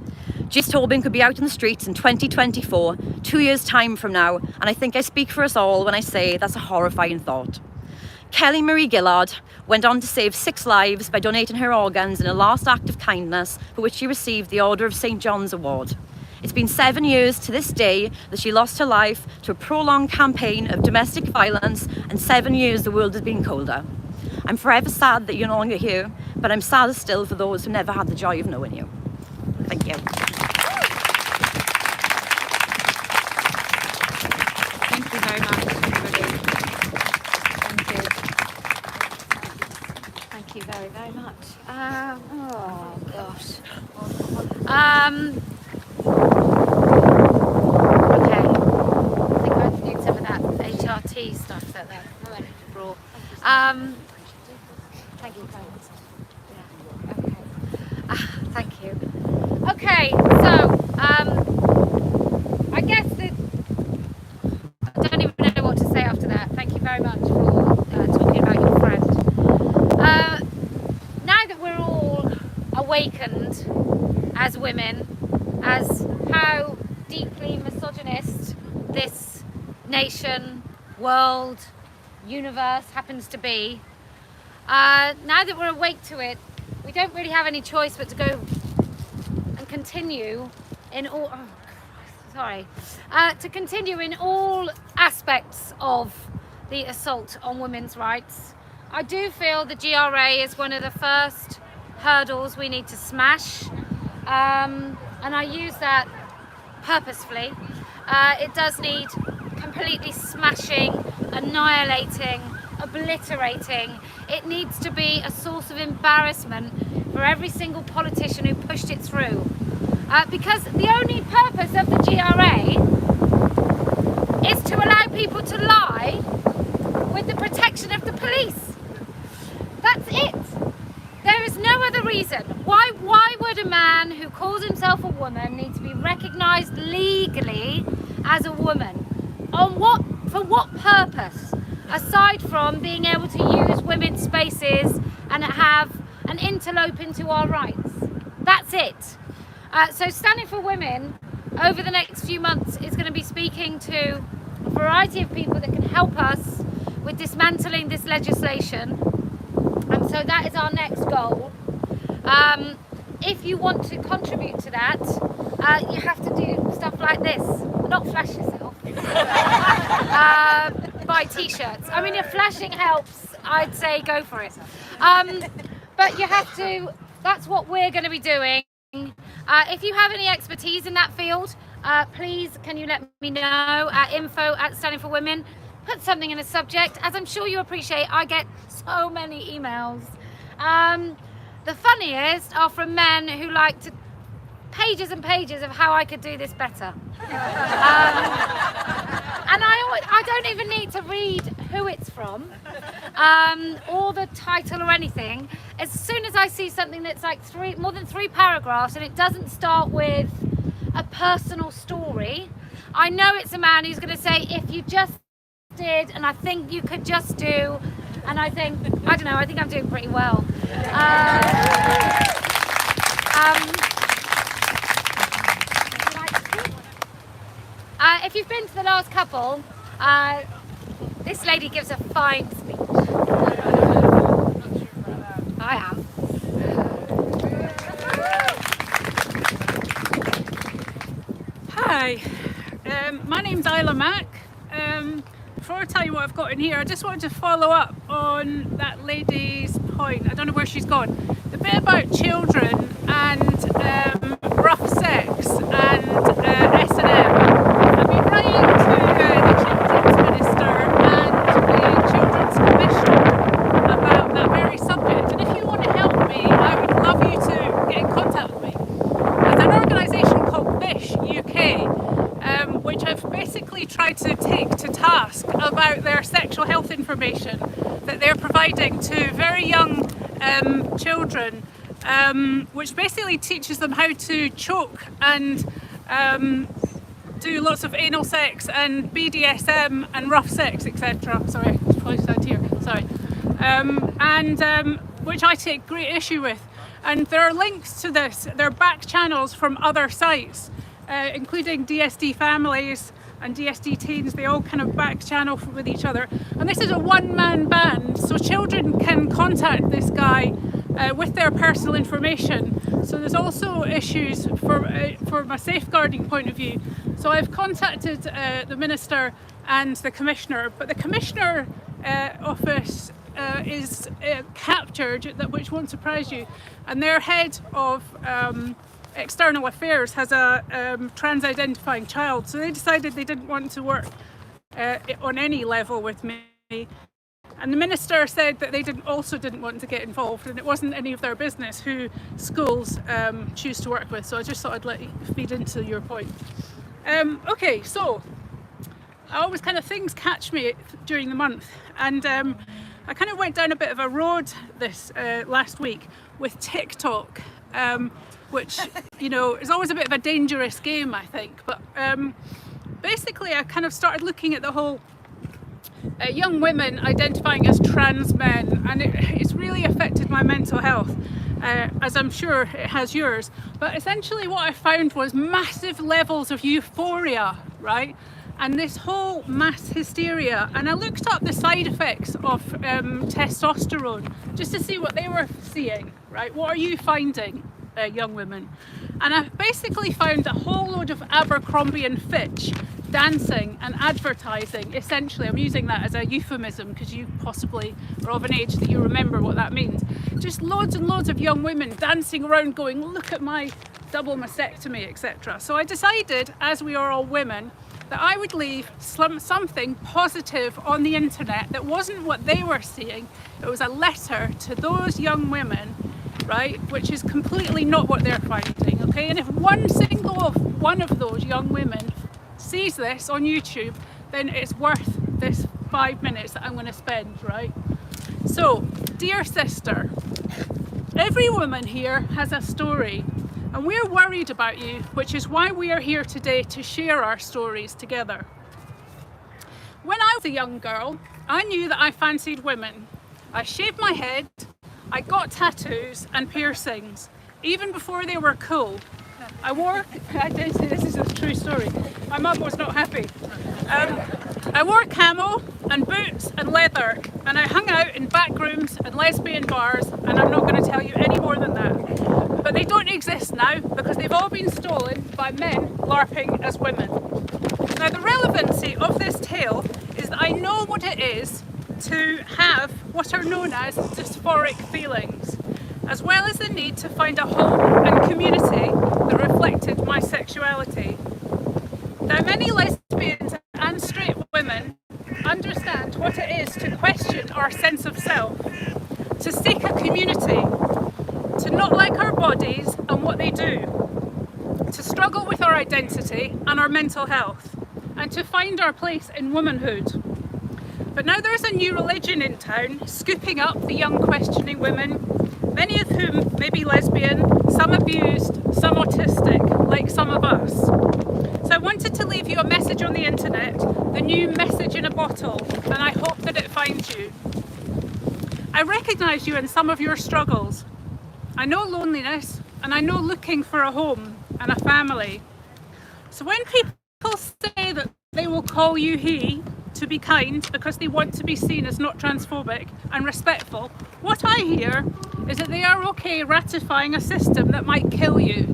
James Tobin could be out in the streets in 2024, 2 years' time from now, and I think I speak for us all when I say that's a horrifying thought. Kellie Marie Gillard went on to save 6 lives by donating her organs in a last act of kindness, for which she received the Order of St. John's Award. It's been 7 years to this day that she lost her life to a prolonged campaign of domestic violence, and 7 years the world has been colder. I'm forever sad that you're no longer here, but I'm sadder still for those who never had the joy of knowing you. Thank you. Thank you very much, everybody. Thank you. Thank you very, very much. Oh gosh. Okay. I think I have to do some of that HRT stuff that they brought. Thank you very much. Yeah. Okay. Thank you. Okay, so I guess that I don't even know what to say after that. Thank you very much for talking about your friend. Now that we're all awakened as women, as how deeply misogynist this nation, world, universe happens to be, now that we're awake to it, we don't really have any choice but to go and continue in all to continue in all aspects of the assault on women's rights. I do feel the GRA is one of the first hurdles we need to smash, and I use that purposefully. It does need completely smashing, annihilating, obliterating. It needs to be a source of embarrassment for every single politician who pushed it through. Because the only purpose of the GRA is to allow people to lie with the protection of the police. That's it. There is no other reason. Why would a man who calls himself a woman need to be recognised legally as a woman? For what purpose? Aside from being able to use women's spaces and have an interlope into our rights. That's it. So Standing for Women over the next few months is going to be speaking to a variety of people that can help us with dismantling this legislation, and so that is our next goal. If you want to contribute to that, you have to do stuff like this. Not flash yourself. Buy t-shirts. I mean, if flashing helps, I'd say go for it. But you have to, that's what we're going to be doing. If you have any expertise in that field, please can you let me know at info@Standing for Women. Put something in the subject. As I'm sure you appreciate, I get so many emails. The funniest are from men who like to pages and pages of how I could do this better. And I don't even need to read who it's from, or the title or anything. As soon as I see something that's like more than 3 paragraphs and it doesn't start with a personal story, I know it's a man who's going to say, if you just did, and I think you could just do, and I don't know, I think I'm doing pretty well. If you've been to the last couple, this lady gives a fine speech. I am. Hi, my name's Isla Mack. Before I tell you what I've got in here, I just wanted to follow up on that lady's point. I don't know where she's gone. The bit about children and rough sex and S&M. I've been writing to the Children's Minister and the Children's Commissioner about that very subject. And if you want to help me, I would love you to get in contact with me. There's an organisation called Fish UK, which I've basically tried to take to task about their sexual health information that they're providing to very young children, which basically teaches them how to choke and do lots of anal sex and BDSM and rough sex, etc. Sorry, it's probably sound here. Sorry, which I take great issue with. And there are links to this. There are back channels from other sites, including DSD Families and DSD Teens. They all kind of back channel with each other. And this is a one-man band, so children can contact this guy with their personal information. So there's also issues from a safeguarding point of view. So I've contacted the Minister and the Commissioner, but the Commissioner office is captured, which won't surprise you, and their head of external affairs has a trans-identifying child, so they decided they didn't want to work on any level with me. And the Minister said that they didn't want to get involved, and it wasn't any of their business who schools choose to work with. So I just thought I'd let you feed into your point. Okay, so I always kind of things catch me during the month, and I kind of went down a bit of a road this last week with TikTok, which, you know, is always a bit of a dangerous game, I think. But basically I kind of started looking at the whole young women identifying as trans men, and it's really affected my mental health, as I'm sure it has yours. But essentially what I found was massive levels of euphoria, right? And this whole mass hysteria. And I looked up the side effects of testosterone just to see what they were seeing, right? What are you finding, young women? And I basically found a whole load of Abercrombie and Fitch dancing and advertising. Essentially, I'm using that as a euphemism because you possibly are of an age that you remember what that means. Just loads and loads of young women dancing around going, look at my double mastectomy, etc. So I decided, as we are all women, that I would leave something positive on the internet that wasn't what they were seeing. It was a letter to those young women, right, which is completely not what they're finding, okay? And if one of those young women sees this on YouTube, then it's worth this 5 minutes that I'm going to spend, right? So, dear sister, every woman here has a story, and we're worried about you, which is why we are here today to share our stories together. When I was a young girl, I knew that I fancied women. I shaved my head, I got tattoos and piercings, even before they were cool. This is a true story. My mum was not happy. I wore camo and boots and leather, and I hung out in back rooms and lesbian bars, and I'm not going to tell you any more than that. But they don't exist now because they've all been stolen by men LARPing as women. Now the relevancy of this tale is that I know what it is to have what are known as dysphoric feelings, as well as the need to find a home and community that reflected my sexuality. Now many lesbians and straight women understand what it is to question our sense of self, to seek a community, to not like our bodies and what they do, to struggle with our identity and our mental health, and to find our place in womanhood. But now there's a new religion in town, scooping up the young questioning women, many of whom may be lesbian, some abused, some autistic, like some of us. So I wanted to leave you a message on the internet, the new message in a bottle, and I hope that it finds you. I recognise you in some of your struggles. I know loneliness, and I know looking for a home and a family. So when people say that they will call you he to be kind because they want to be seen as not transphobic and respectful, what I hear is that they are okay ratifying a system that might kill you.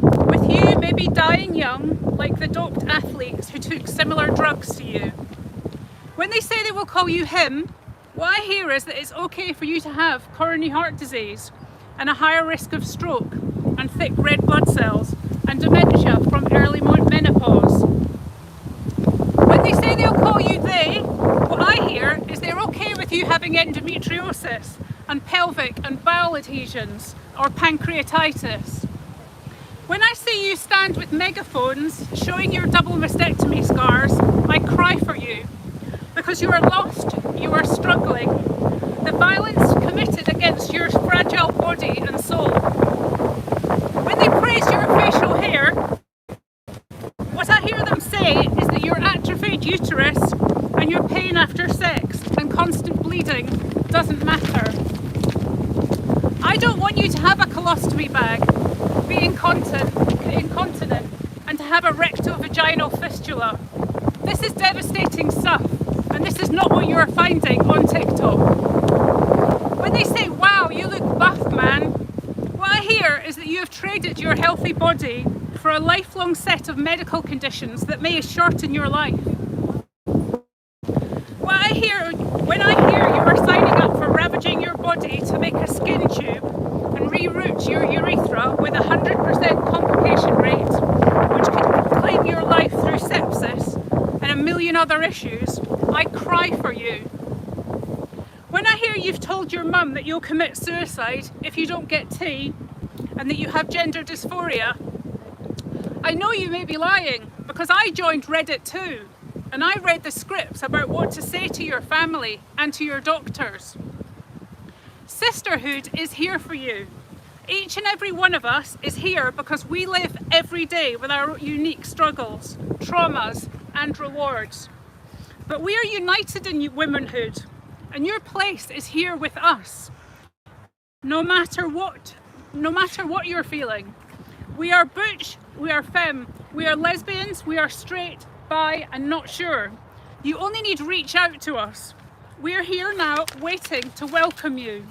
With you maybe dying young, like the doped athletes who took similar drugs to you. When they say they will call you him, what I hear is that it's okay for you to have coronary heart disease and a higher risk of stroke and thick red blood cells and dementia from early menopause. When they say they'll call you they, what I hear is they're okay with you having endometriosis and pelvic and bowel adhesions or pancreatitis. When I see you stand with megaphones showing your double mastectomy scars, I cry for you because you are lost, you are struggling. The violence committed against your fragile body and soul. When they praise your facial hair, what I hear them say is that your atrophied uterus and your pain after sex and constant bleeding doesn't matter. I don't want you to have a colostomy bag, be incontinent, and to have a recto-vaginal fistula. This is devastating stuff, and this is not what you're finding on TikTok. When they say, wow, you look buff, man, what I hear is that you have traded your healthy body for a lifelong set of medical conditions that may shorten your life. When I hear you are signing up for ravaging your body to make a skin tube and reroute your urethra with a 100% complication rate, which could claim your life through sepsis and a million other issues, I cry for you. When I hear you've told your mum that you'll commit suicide if you don't get tea and that you have gender dysphoria, I know you may be lying because I joined Reddit too, and I read the scripts about what to say to your family and to your doctors. Sisterhood is here for you. Each and every one of us is here because we live every day with our unique struggles, traumas and rewards. But we are united in womanhood, and your place is here with us. No matter what you're feeling. We are butch, we are femme, we are lesbians, we are straight, bi and not sure. You only need to reach out to us. We're here now waiting to welcome you.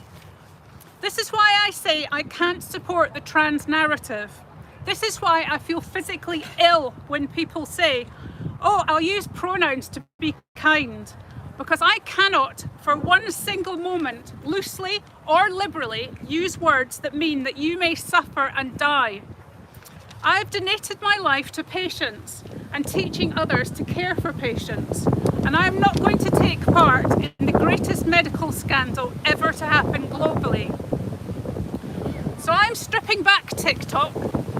This is why I say I can't support the trans narrative. This is why I feel physically ill when people say, oh, I'll use pronouns to be kind. Because I cannot, for one single moment, loosely or liberally, use words that mean that you may suffer and die. I've donated my life to patients and teaching others to care for patients, and I'm not going to take part in the greatest medical scandal ever to happen globally. So I'm stripping back TikTok,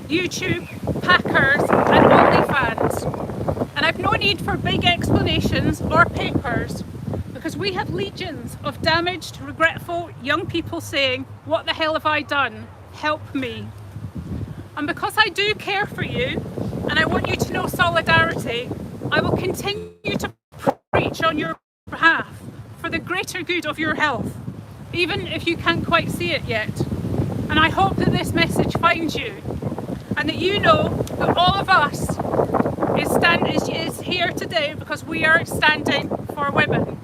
YouTube, Packers and OnlyFans, and I've no need for big explanations or papers because we have legions of damaged, regretful young people saying, what the hell have I done? Help me. And because I do care for you, and I want you to know solidarity, I will continue to preach on your behalf for the greater good of your health, even if you can't quite see it yet. And I hope that this message finds you, and that you know that all of us is here today because we are standing for women.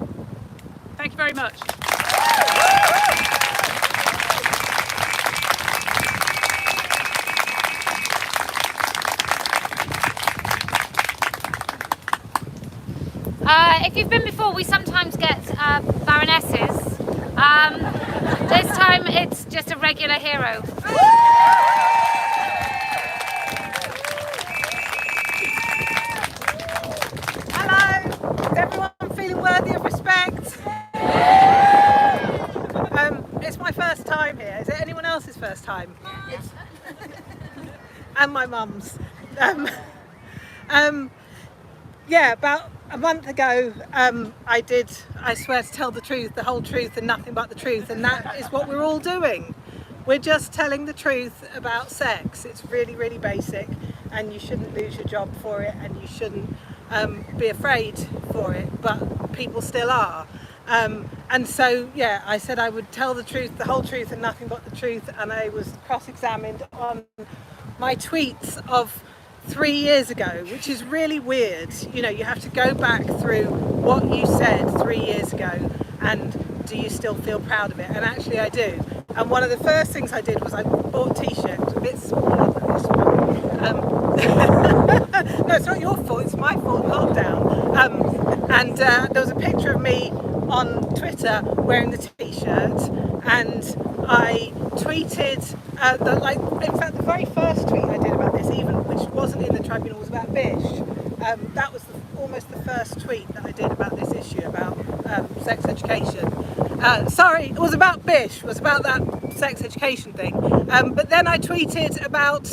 Thank you very much. If you've been before, we sometimes get baronesses. This time it's just a regular hero. Hello! Is everyone feeling worthy of respect? It's my first time here. Is it anyone else's first time? And my mum's. Yeah, about a month ago, I swear to tell the truth, the whole truth and nothing but the truth, and that is what we're all doing. We're just telling the truth about sex. It's really, really basic, and you shouldn't lose your job for it, and you shouldn't be afraid for it, but people still are. And so, yeah, I said I would tell the truth, the whole truth and nothing but the truth, and I was cross-examined on my tweets of 3 years ago, which is really weird. You know, you have to go back through what you said 3 years ago, and do you still feel proud of it? And actually I do. And one of the first things I did was I bought t-shirts, a bit smaller than this one. No, it's not your fault, it's my fault, lockdown. And there was a picture of me on Twitter wearing the t-shirt, and I tweeted, in fact the very first tweet I did about this, even which wasn't in the Tribunal, was about Bish. That was almost the first tweet that I did about this issue, about sex education. Sorry, it was about Bish, it was about that sex education thing. But then I tweeted about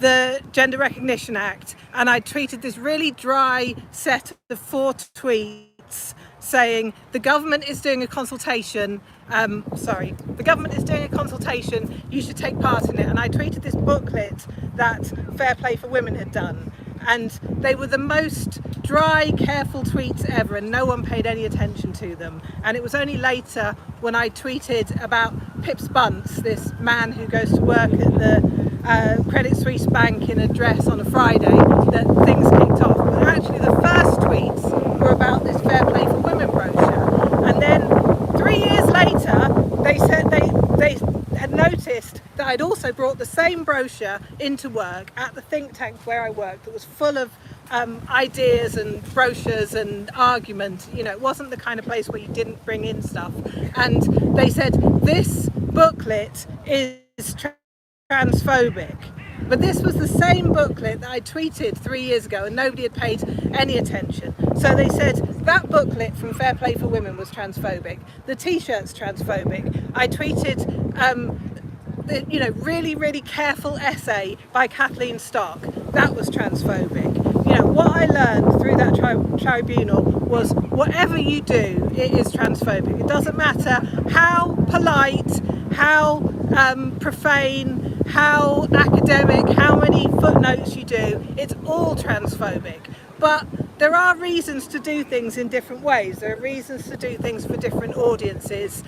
the Gender Recognition Act, and I tweeted this really dry set of 4 tweets saying the government is doing a consultation, the government is doing a consultation, you should take part in it. And I tweeted this booklet that Fair Play for Women had done, and they were the most dry, careful tweets ever, and no one paid any attention to them. And it was only later when I tweeted about Pips Bunce, this man who goes to work at the Credit Suisse Bank in a dress on a Friday, that things kicked off. But actually the first tweets were about this Fair Play for Women brochure. And then 3 years later, they said they had noticed that I'd also brought the same brochure into work at the think tank where I worked, that was full of ideas and brochures and argument. You know, it wasn't the kind of place where you didn't bring in stuff. And they said, this booklet is transphobic. But this was the same booklet that I tweeted 3 years ago, and nobody had paid any attention. So they said that booklet from Fair Play for Women was transphobic. The t-shirt's transphobic. I tweeted really, really careful essay by Kathleen Stock. That was transphobic. You know, what I learned through that tribunal was whatever you do, it is transphobic. It doesn't matter how polite, how profane, how academic, how many footnotes you do, it's all transphobic. But there are reasons to do things in different ways. There are reasons to do things for different audiences,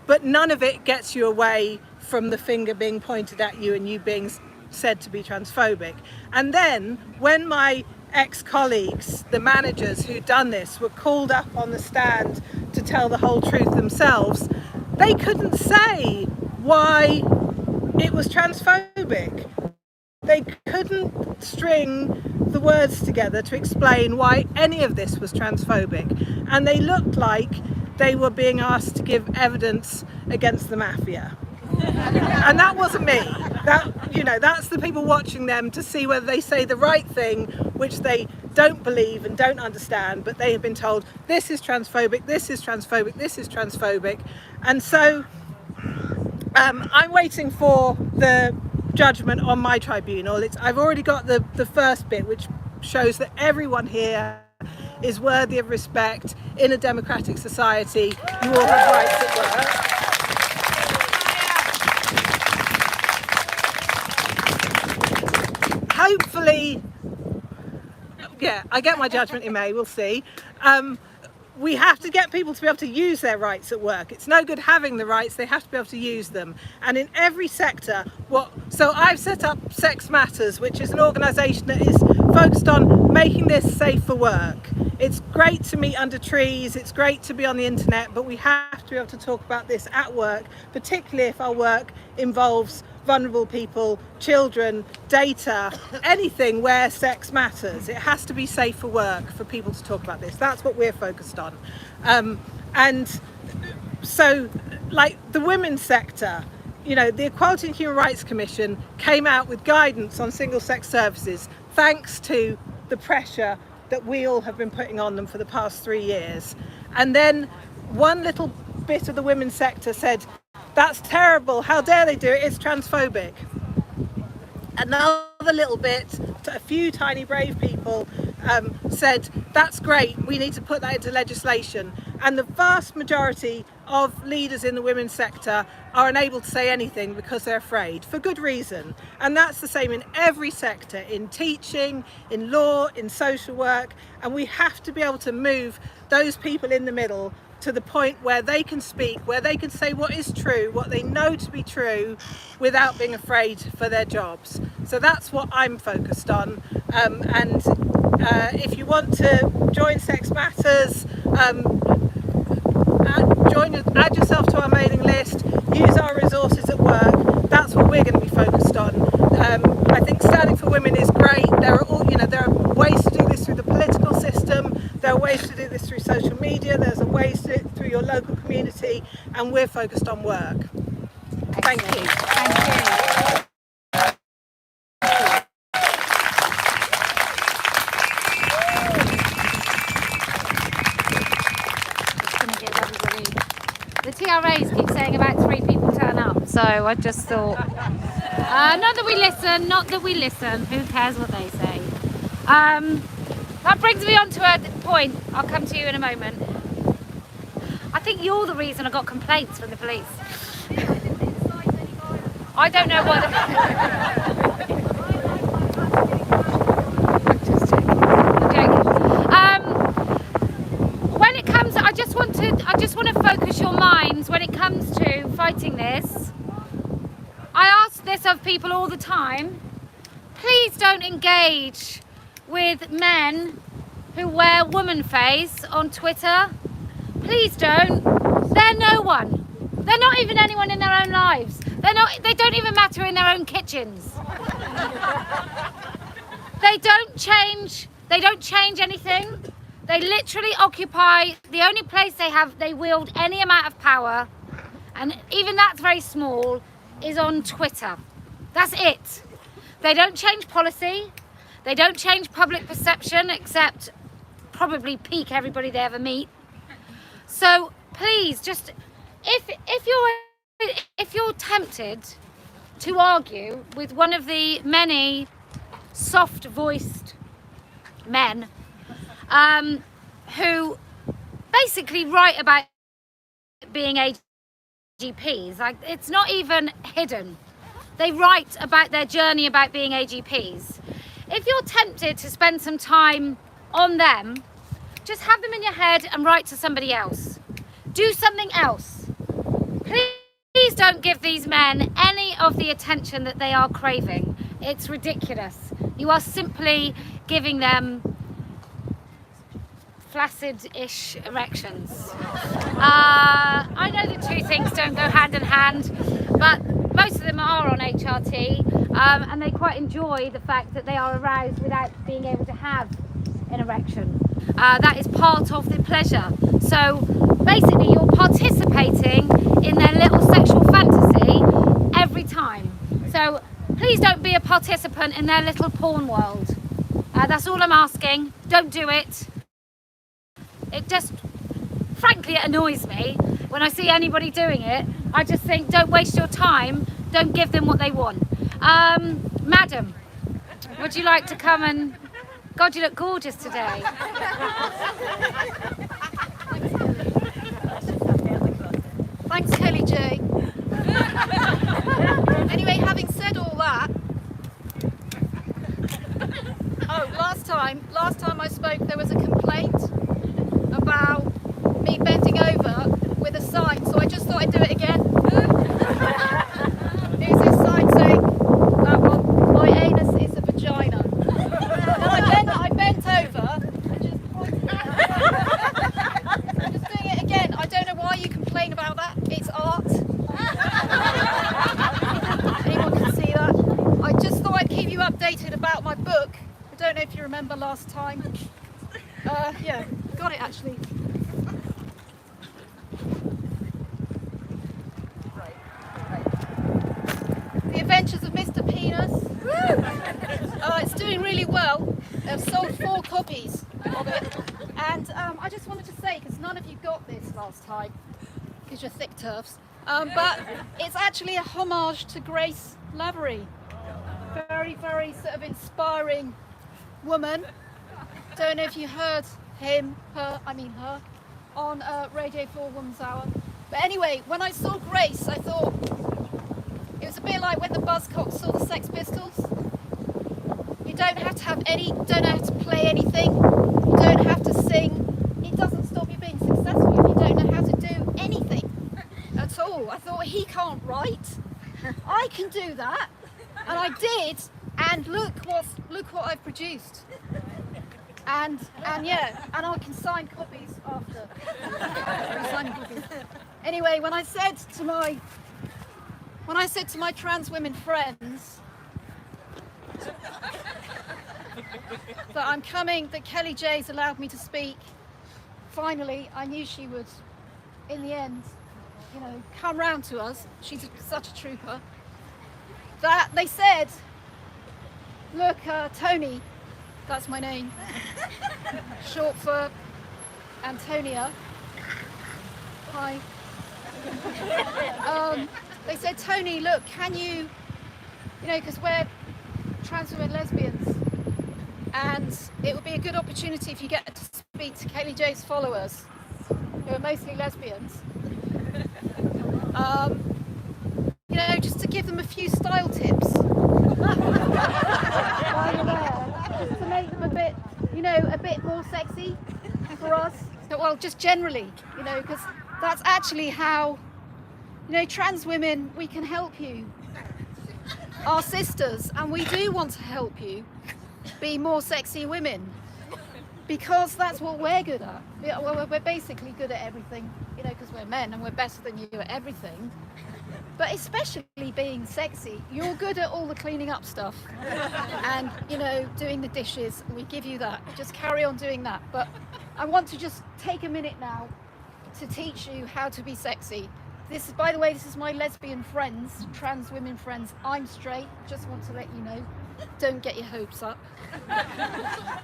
but none of it gets you away from the finger being pointed at you and you being said to be transphobic. And then when my ex-colleagues, the managers who'd done this, were called up on the stand to tell the whole truth themselves, they couldn't say why it was transphobic. They couldn't string the words together to explain why any of this was transphobic. And they looked like they were being asked to give evidence against the mafia. And that wasn't me. That's the people watching them to see whether they say the right thing, which they don't believe and don't understand, but they have been told this is transphobic, this is transphobic, this is transphobic. And so I'm waiting for the judgment on my tribunal. I've already got the first bit, which shows that everyone here is worthy of respect in a democratic society. You all have rights at work. Hopefully, yeah, I get my judgment in May, we'll see. We have to get people to be able to use their rights at work. It's no good having the rights, they have to be able to use them. And in every sector, so I've set up Sex Matters, which is an organisation that is focused on making this safe for work. It's great to meet under trees, it's great to be on the internet, but we have to be able to talk about this at work, particularly if our work involves vulnerable people, children, data, anything where sex matters. It has to be safe for work for people to talk about this. That's what we're focused on. And so, like the women's sector, the Equality and Human Rights Commission came out with guidance on single-sex services thanks to the pressure that we all have been putting on them for the past 3 years. And then one little bit of the women's sector said, that's terrible, how dare they do it, it's transphobic. Another little bit, a few tiny brave people said, that's great, we need to put that into legislation. And the vast majority of leaders in the women's sector are unable to say anything because they're afraid, for good reason. And that's the same in every sector, in teaching, in law, in social work. And we have to be able to move those people in the middle to the point where they can speak, where they can say what is true, what they know to be true, without being afraid for their jobs. So that's what I'm focused on. If you want to join Sex Matters, add yourself to our mailing list, use our resources at work. That's what we're going to be focused on. I think Standing for Women is great. There are ways to do this through the political system. There are ways to do this through social media. There's ways to do it through your local community, and we're focused on work. Thank you. Thank you. The TRAs keep saying about 3 people turn up, so I just thought, not that we listen, who cares what they say. That brings me on to a point, I'll come to you in a moment. I think you're the reason I got complaints from the police. I don't know what... I just want to focus your minds when it comes to fighting this. I ask this of people all the time. Please don't engage with men who wear woman face on Twitter. Please don't. They're no one. They're not even anyone in their own lives. They don't even matter in their own kitchens. They don't change anything. They literally occupy the only place they wield any amount of power, and even that's very small, is on Twitter. That's it. They don't change policy. They don't change public perception, except probably peak everybody they ever meet. So please, just if you're tempted to argue with one of the many soft-voiced men who basically write about being AGPs. Like, it's not even hidden. They write about their journey about being AGPs. If you're tempted to spend some time on them, just have them in your head and write to somebody else. Do something else. Please don't give these men any of the attention that they are craving. It's ridiculous. You are simply giving them flaccid-ish erections. I know the two things don't go hand in hand, but most of them are on HRT, and they quite enjoy the fact that they are aroused without being able to have an erection. That is part of the pleasure. So basically you're participating in their little sexual fantasy every time. So please don't be a participant in their little porn world. That's all I'm asking. Don't do it. It just, frankly, it annoys me when I see anybody doing it. I just think, don't waste your time. Don't give them what they want. Madam, would you like to come and... God, you look gorgeous today. Thanks, Kellie-Jay. Anyway, having said all that, last time I spoke, there was a complaint about me bending over with a sign, so I just thought I'd do it again. Here's this sign saying, that one, my anus is a vagina. Then I bent over and just pointed. I'm just doing it again. I don't know why you complain about that. It's art. Anyone can see that. I just thought I'd keep you updated about my book. I don't know if you remember last time. Yeah, got it actually. The Adventures of Mr. Penis. It's doing really well. I've sold 4 copies of it. And I just wanted to say, because none of you got this last time, because you're thick turfs, but it's actually a homage to Grace Lavery. Very, very sort of inspiring woman. Don't know if you heard her on Radio 4 Woman's Hour. But anyway, when I saw Grace, I thought it was a bit like when the Buzzcocks saw the Sex Pistols. You don't have to have don't have to play anything, you don't have to sing. It doesn't stop you being successful if you don't know how to do anything at all. I thought, he can't write, I can do that, and I did, and look what I've produced. And yeah, and I can sign copies after. Sign copies. Anyway, when I said to my trans women friends that I'm coming, that Kellie-Jay's allowed me to speak, finally I knew she would, in the end, you know, come round to us. She's such a trooper. That they said, look, Tony, that's my name, short for Antonia. Hi. They said, Tony, look, can you know, because we're trans women lesbians, and it would be a good opportunity if you get to speak to Kellie-Jay's followers, who are mostly lesbians. You know, just to give them a few style tips. While you're there, just to make them a bit, you know, a bit more sexy for us. Well, just generally, you know, because that's actually how, you know, trans women, we can help you. Our sisters, and we do want to help you be more sexy women, because that's what we're good at. Well, we're basically good at everything, you know, because we're men and we're better than you at everything. But especially being sexy, you're good at all the cleaning up stuff and, you know, doing the dishes. We give you that. Just carry on doing that. But I want to just take a minute now to teach you how to be sexy. This is, by the way, this is my lesbian friends, trans women friends. I'm straight, just want to let you know. Don't get your hopes up.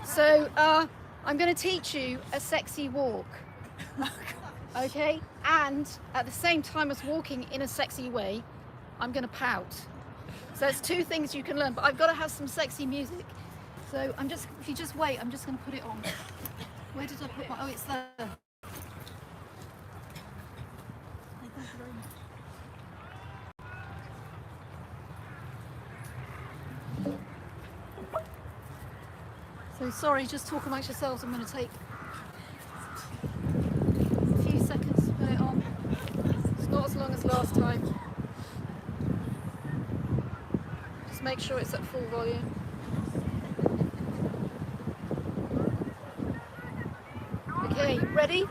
So I'm going to teach you a sexy walk. Okay, and at the same time as walking in a sexy way, I'm going to pout. So it's two things you can learn, but I've got to have some sexy music. So if you just wait, I'm just going to put it on. Where did I put my, oh, it's there. Thank you very much. So sorry, just talk amongst yourselves. I'm going to take seconds to put it on. It's not as long as last time. Just make sure it's at full volume. Okay, ready?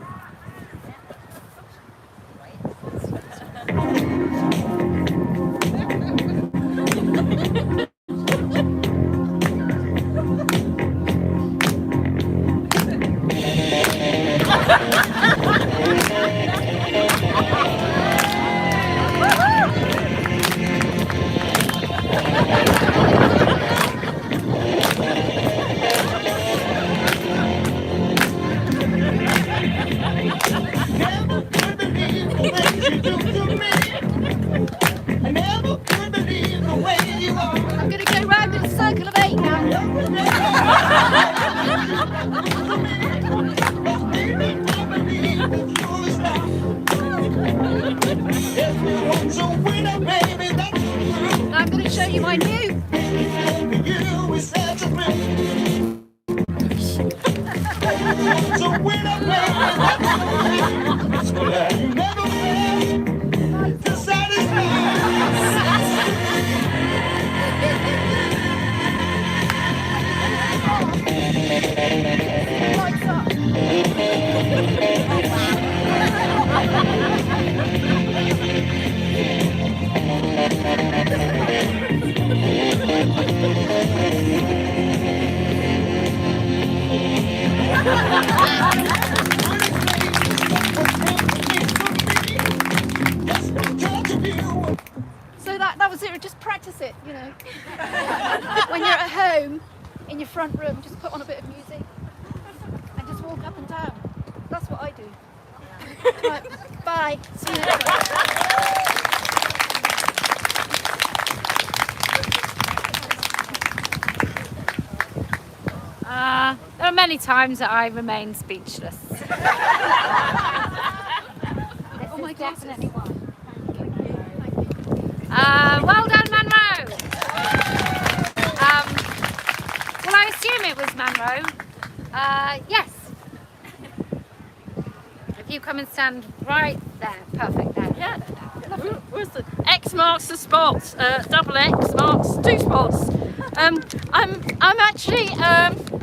I'm going to go round in a circle of 8 now. I'm going to show you my new. Lights up. So that was it. Just practice it, you know. When you're at home in your front room, just put on a bit of music and just walk up and down. That's what I do. Right, bye. See you next time. there are many times that I remain speechless. Oh my God, definitely one. Well done, Monroe. Well, I assume it was Monroe. Yes. If you come and stand right there, perfect there. Yeah. Where's the X marks the spot? Double X marks 2 spots. I'm actually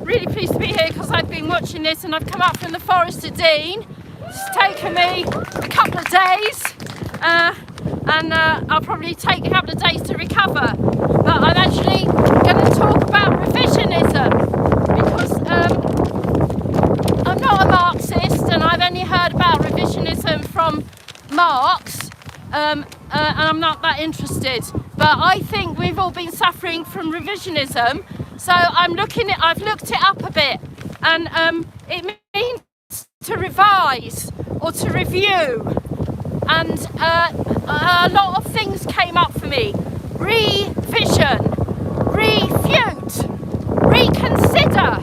really pleased to be here because I've been watching this and I've come up from the Forest of Dean. It's taken me a couple of days and I'll probably take a couple of days to recover. But I'm actually going to talk about revisionism because I'm not a Marxist and I've only heard about revisionism from Marx. And I'm not that interested, but I think we've all been suffering from revisionism, so I've looked it up a bit, and it means to revise or to review, and a lot of things came up for me: revision, refute, reconsider,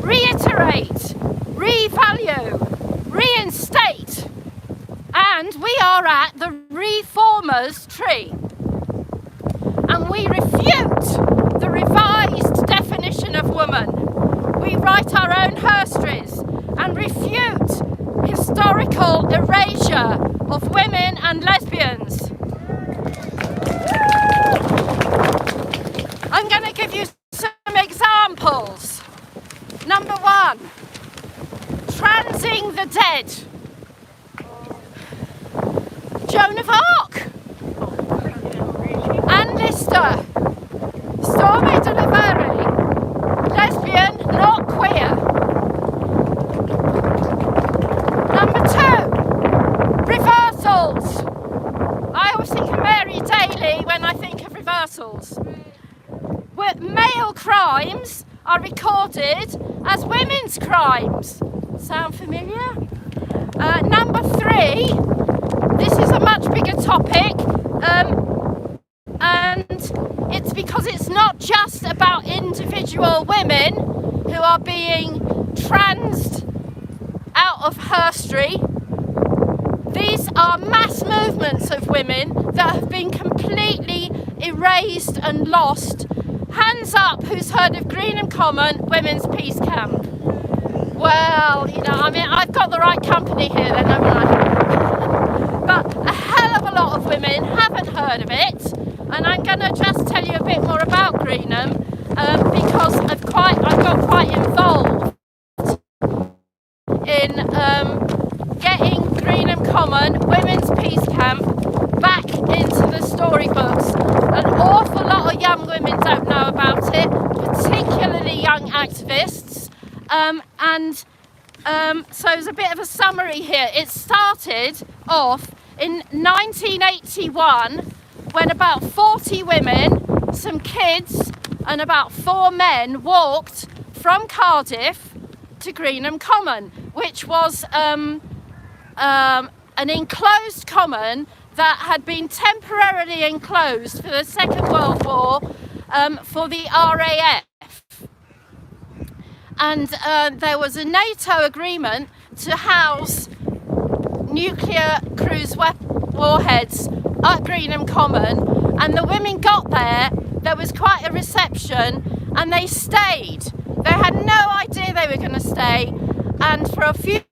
reiterate, revalue, reinstate. And we are at the reformers' tree. And we refute the revised definition of woman. We write our own histories and refute historical erasure of women and lesbians. I'm going to give you some examples. Number 1, transing the dead. Joan of Arc, Anne Lister, Stormy Delivery, lesbian, not queer. Number 2, reversals. I always think of Mary Daly when I think of reversals. Where male crimes are recorded as women's crimes. Sound familiar? Number 3, this is a much bigger topic, and it's because it's not just about individual women who are being transed out of herstory. These are mass movements of women that have been completely erased and lost. Hands up who's heard of Greenham Common Women's Peace Camp? Well, you know, I mean, I've got the right company here then, haven't I? But a hell of a lot of women haven't heard of it, and I'm going to just tell you a bit more about Greenham because I've got quite involved in getting Greenham Common Women's Peace Camp back into the storybooks. An awful lot of young women don't know about it, particularly young activists, so there's a bit of a summary here. It started off in 1981 when about 40 women, some kids and about 4 men walked from Cardiff to Greenham Common, which was an enclosed common that had been temporarily enclosed for the Second World War for the RAF. And there was a NATO agreement to house nuclear cruise warheads at Greenham Common, and the women got there was quite a reception, and they stayed. They had no idea they were going to stay, and for a few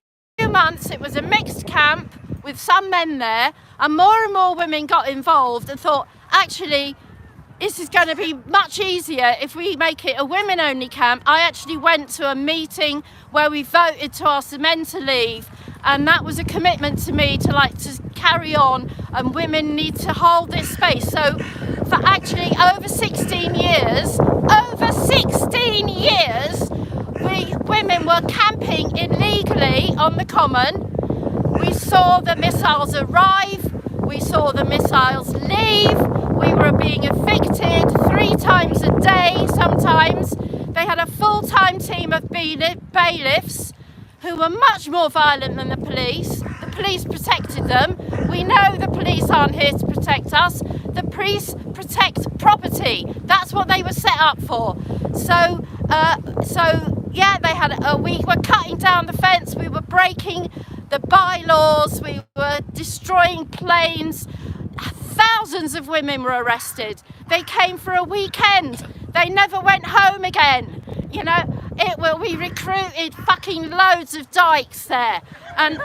months it was a mixed camp with some men there, and more women got involved and thought, actually, this is going to be much easier if we make it a women-only camp. I actually went to a meeting where we voted to ask the men to leave, and that was a commitment to me to carry on, and women need to hold this space. So for actually over 16 years, we women were camping illegally on the common. We saw the missiles arrive, we saw the missiles leave, we were being evicted 3 times a day sometimes. They had a full-time team of bailiffs who were much more violent than the police. The police protected them. We know the police aren't here to protect us. The police protect property. That's what they were set up for. So yeah, we were cutting down the fence, we were breaking the bylaws, we were destroying planes. Thousands of women were arrested. They came for a weekend. They never went home again. You know, we recruited fucking loads of dykes there, and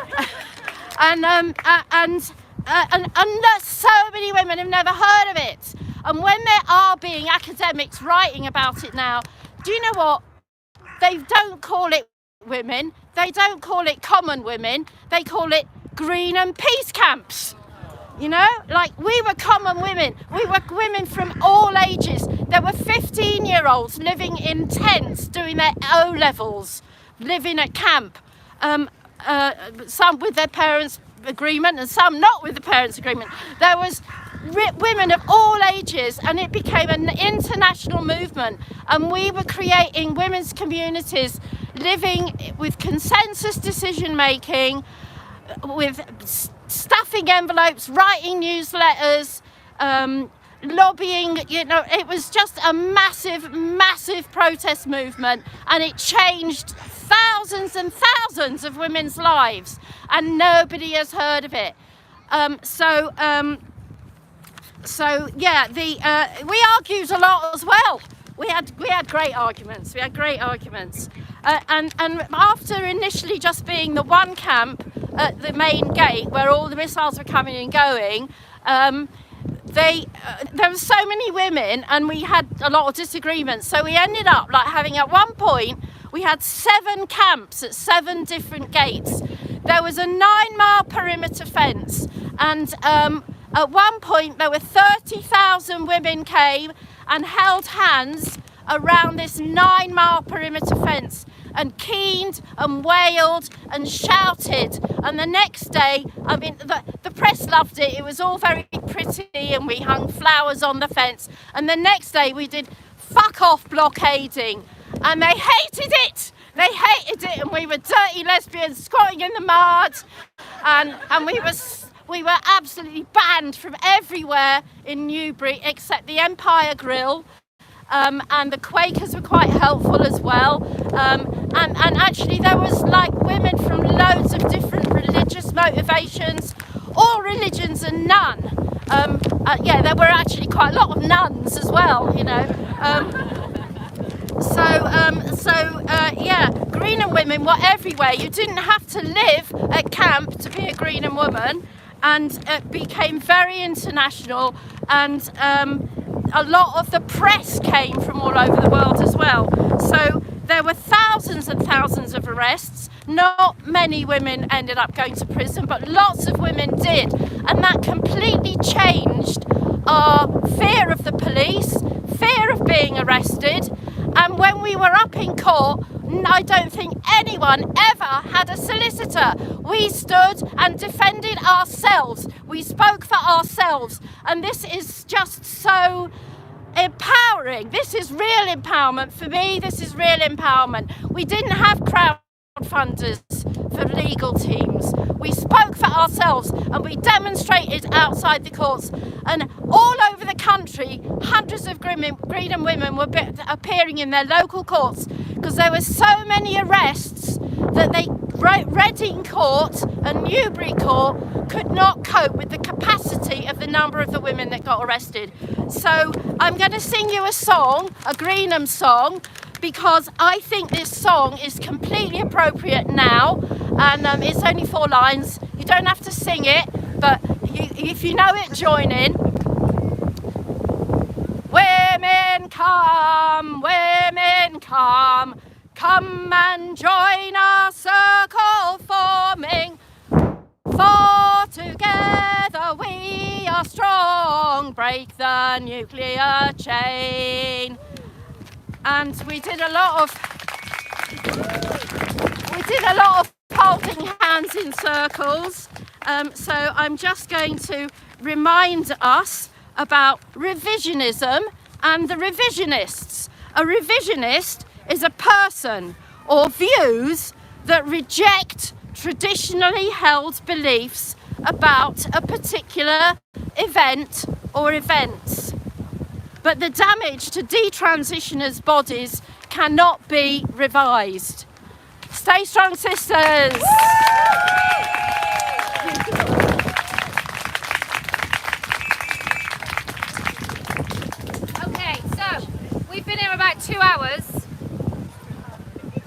so many women have never heard of it. And when there are being academics writing about it now, do you know what? They don't call it women. They don't call it common women. They call it green and peace camps. You know, like we were common women. We were women from all ages. There were 15-year-olds living in tents doing their O-levels, living at camp. Some with their parents' agreement and some not with the parents' agreement. There was women of all ages, and it became an international movement, and we were creating women's communities living with consensus decision making, with stuffing envelopes, writing newsletters, lobbying. You know, it was just a massive protest movement, and it changed thousands and thousands of women's lives, and nobody has heard of it. So yeah, we argued a lot as well. We had great arguments. And after initially just being the one camp at the main gate where all the missiles were coming and going, there were so many women, and we had a lot of disagreements. So we ended up like having, at one point, we had 7 camps at 7 different gates. There was a 9-mile perimeter fence, and at one point there were 30,000 women came and held hands around this 9-mile perimeter fence and keened and wailed and shouted. And the next day, I mean, the press loved it. It was all very pretty, and we hung flowers on the fence. And the next day we did fuck off blockading, and they hated it. They hated it, and we were dirty lesbians squatting in the mud, and we were absolutely banned from everywhere in Newbury except the Empire Grill. And the Quakers were quite helpful as well, and actually there was like women from loads of different religious motivations, all religions and none. Yeah, there were actually quite a lot of nuns as well, you know. Yeah, Greenham women were everywhere. You didn't have to live at camp to be a Greenham woman, and it became very international, and a lot of the press came from all over the world as well. So there were thousands and thousands of arrests. Not many women ended up going to prison, but lots of women did. And that completely changed our fear of the police, fear of being arrested. And when we were up in court, I don't think anyone ever had a solicitor. We stood and defended ourselves. We spoke for ourselves. And this is just so empowering. This is real empowerment. For me, this is real empowerment. We didn't have crowdfunders for legal teams. We spoke for ourselves, and we demonstrated outside the courts. And all over the country, hundreds of Greenham women were appearing in their local courts because there were so many arrests that Reading Court and Newbury Court could not cope with the capacity of the number of the women that got arrested. So I'm going to sing you a song, a Greenham song, because I think this song is completely appropriate now, and it's only 4 lines. You don't have to sing it, but if you know it, join in. Women come, come and join our circle forming, for together we are strong, break the nuclear chain. And we did a lot of holding hands in circles. So I'm just going to remind us about revisionism and the revisionists. A revisionist is a person or views that reject traditionally held beliefs about a particular event or events. But the damage to detransitioners' bodies cannot be revised. Stay strong, sisters. Okay, so we've been here about 2 hours,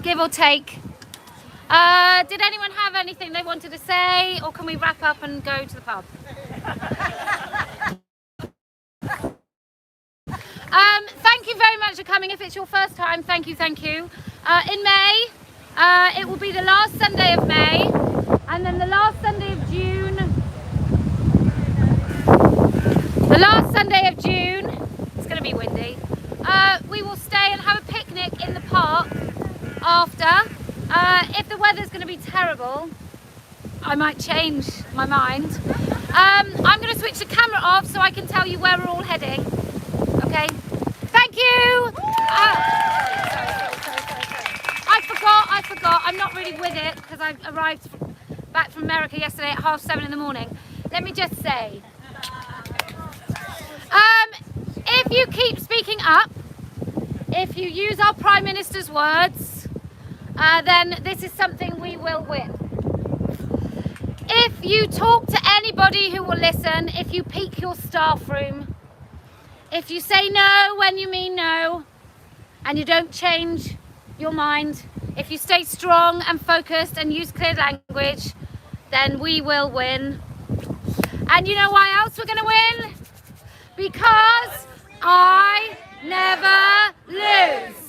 give or take. Did anyone have anything they wanted to say, or can we wrap up and go to the pub? Thank you very much for coming. If it's your first time, thank you, thank you. In May, it will be the last Sunday of May, and then the last Sunday of June. The last Sunday of June, it's going to be windy. We will stay and have a picnic in the park after. If the weather's going to be terrible, I might change my mind. I'm going to switch the camera off so I can tell you where we're all heading. Okay? Thank you! I forgot. I'm not really with it because I arrived back from America yesterday at 7:30 in the morning. Let me just say, if you keep speaking up, if you use our Prime Minister's words, then this is something we will win. If you talk to anybody who will listen, if you peek your staff room, if you say no when you mean no, and you don't change your mind, if you stay strong and focused and use clear language, then we will win. And you know why else we're going to win? Because I never lose.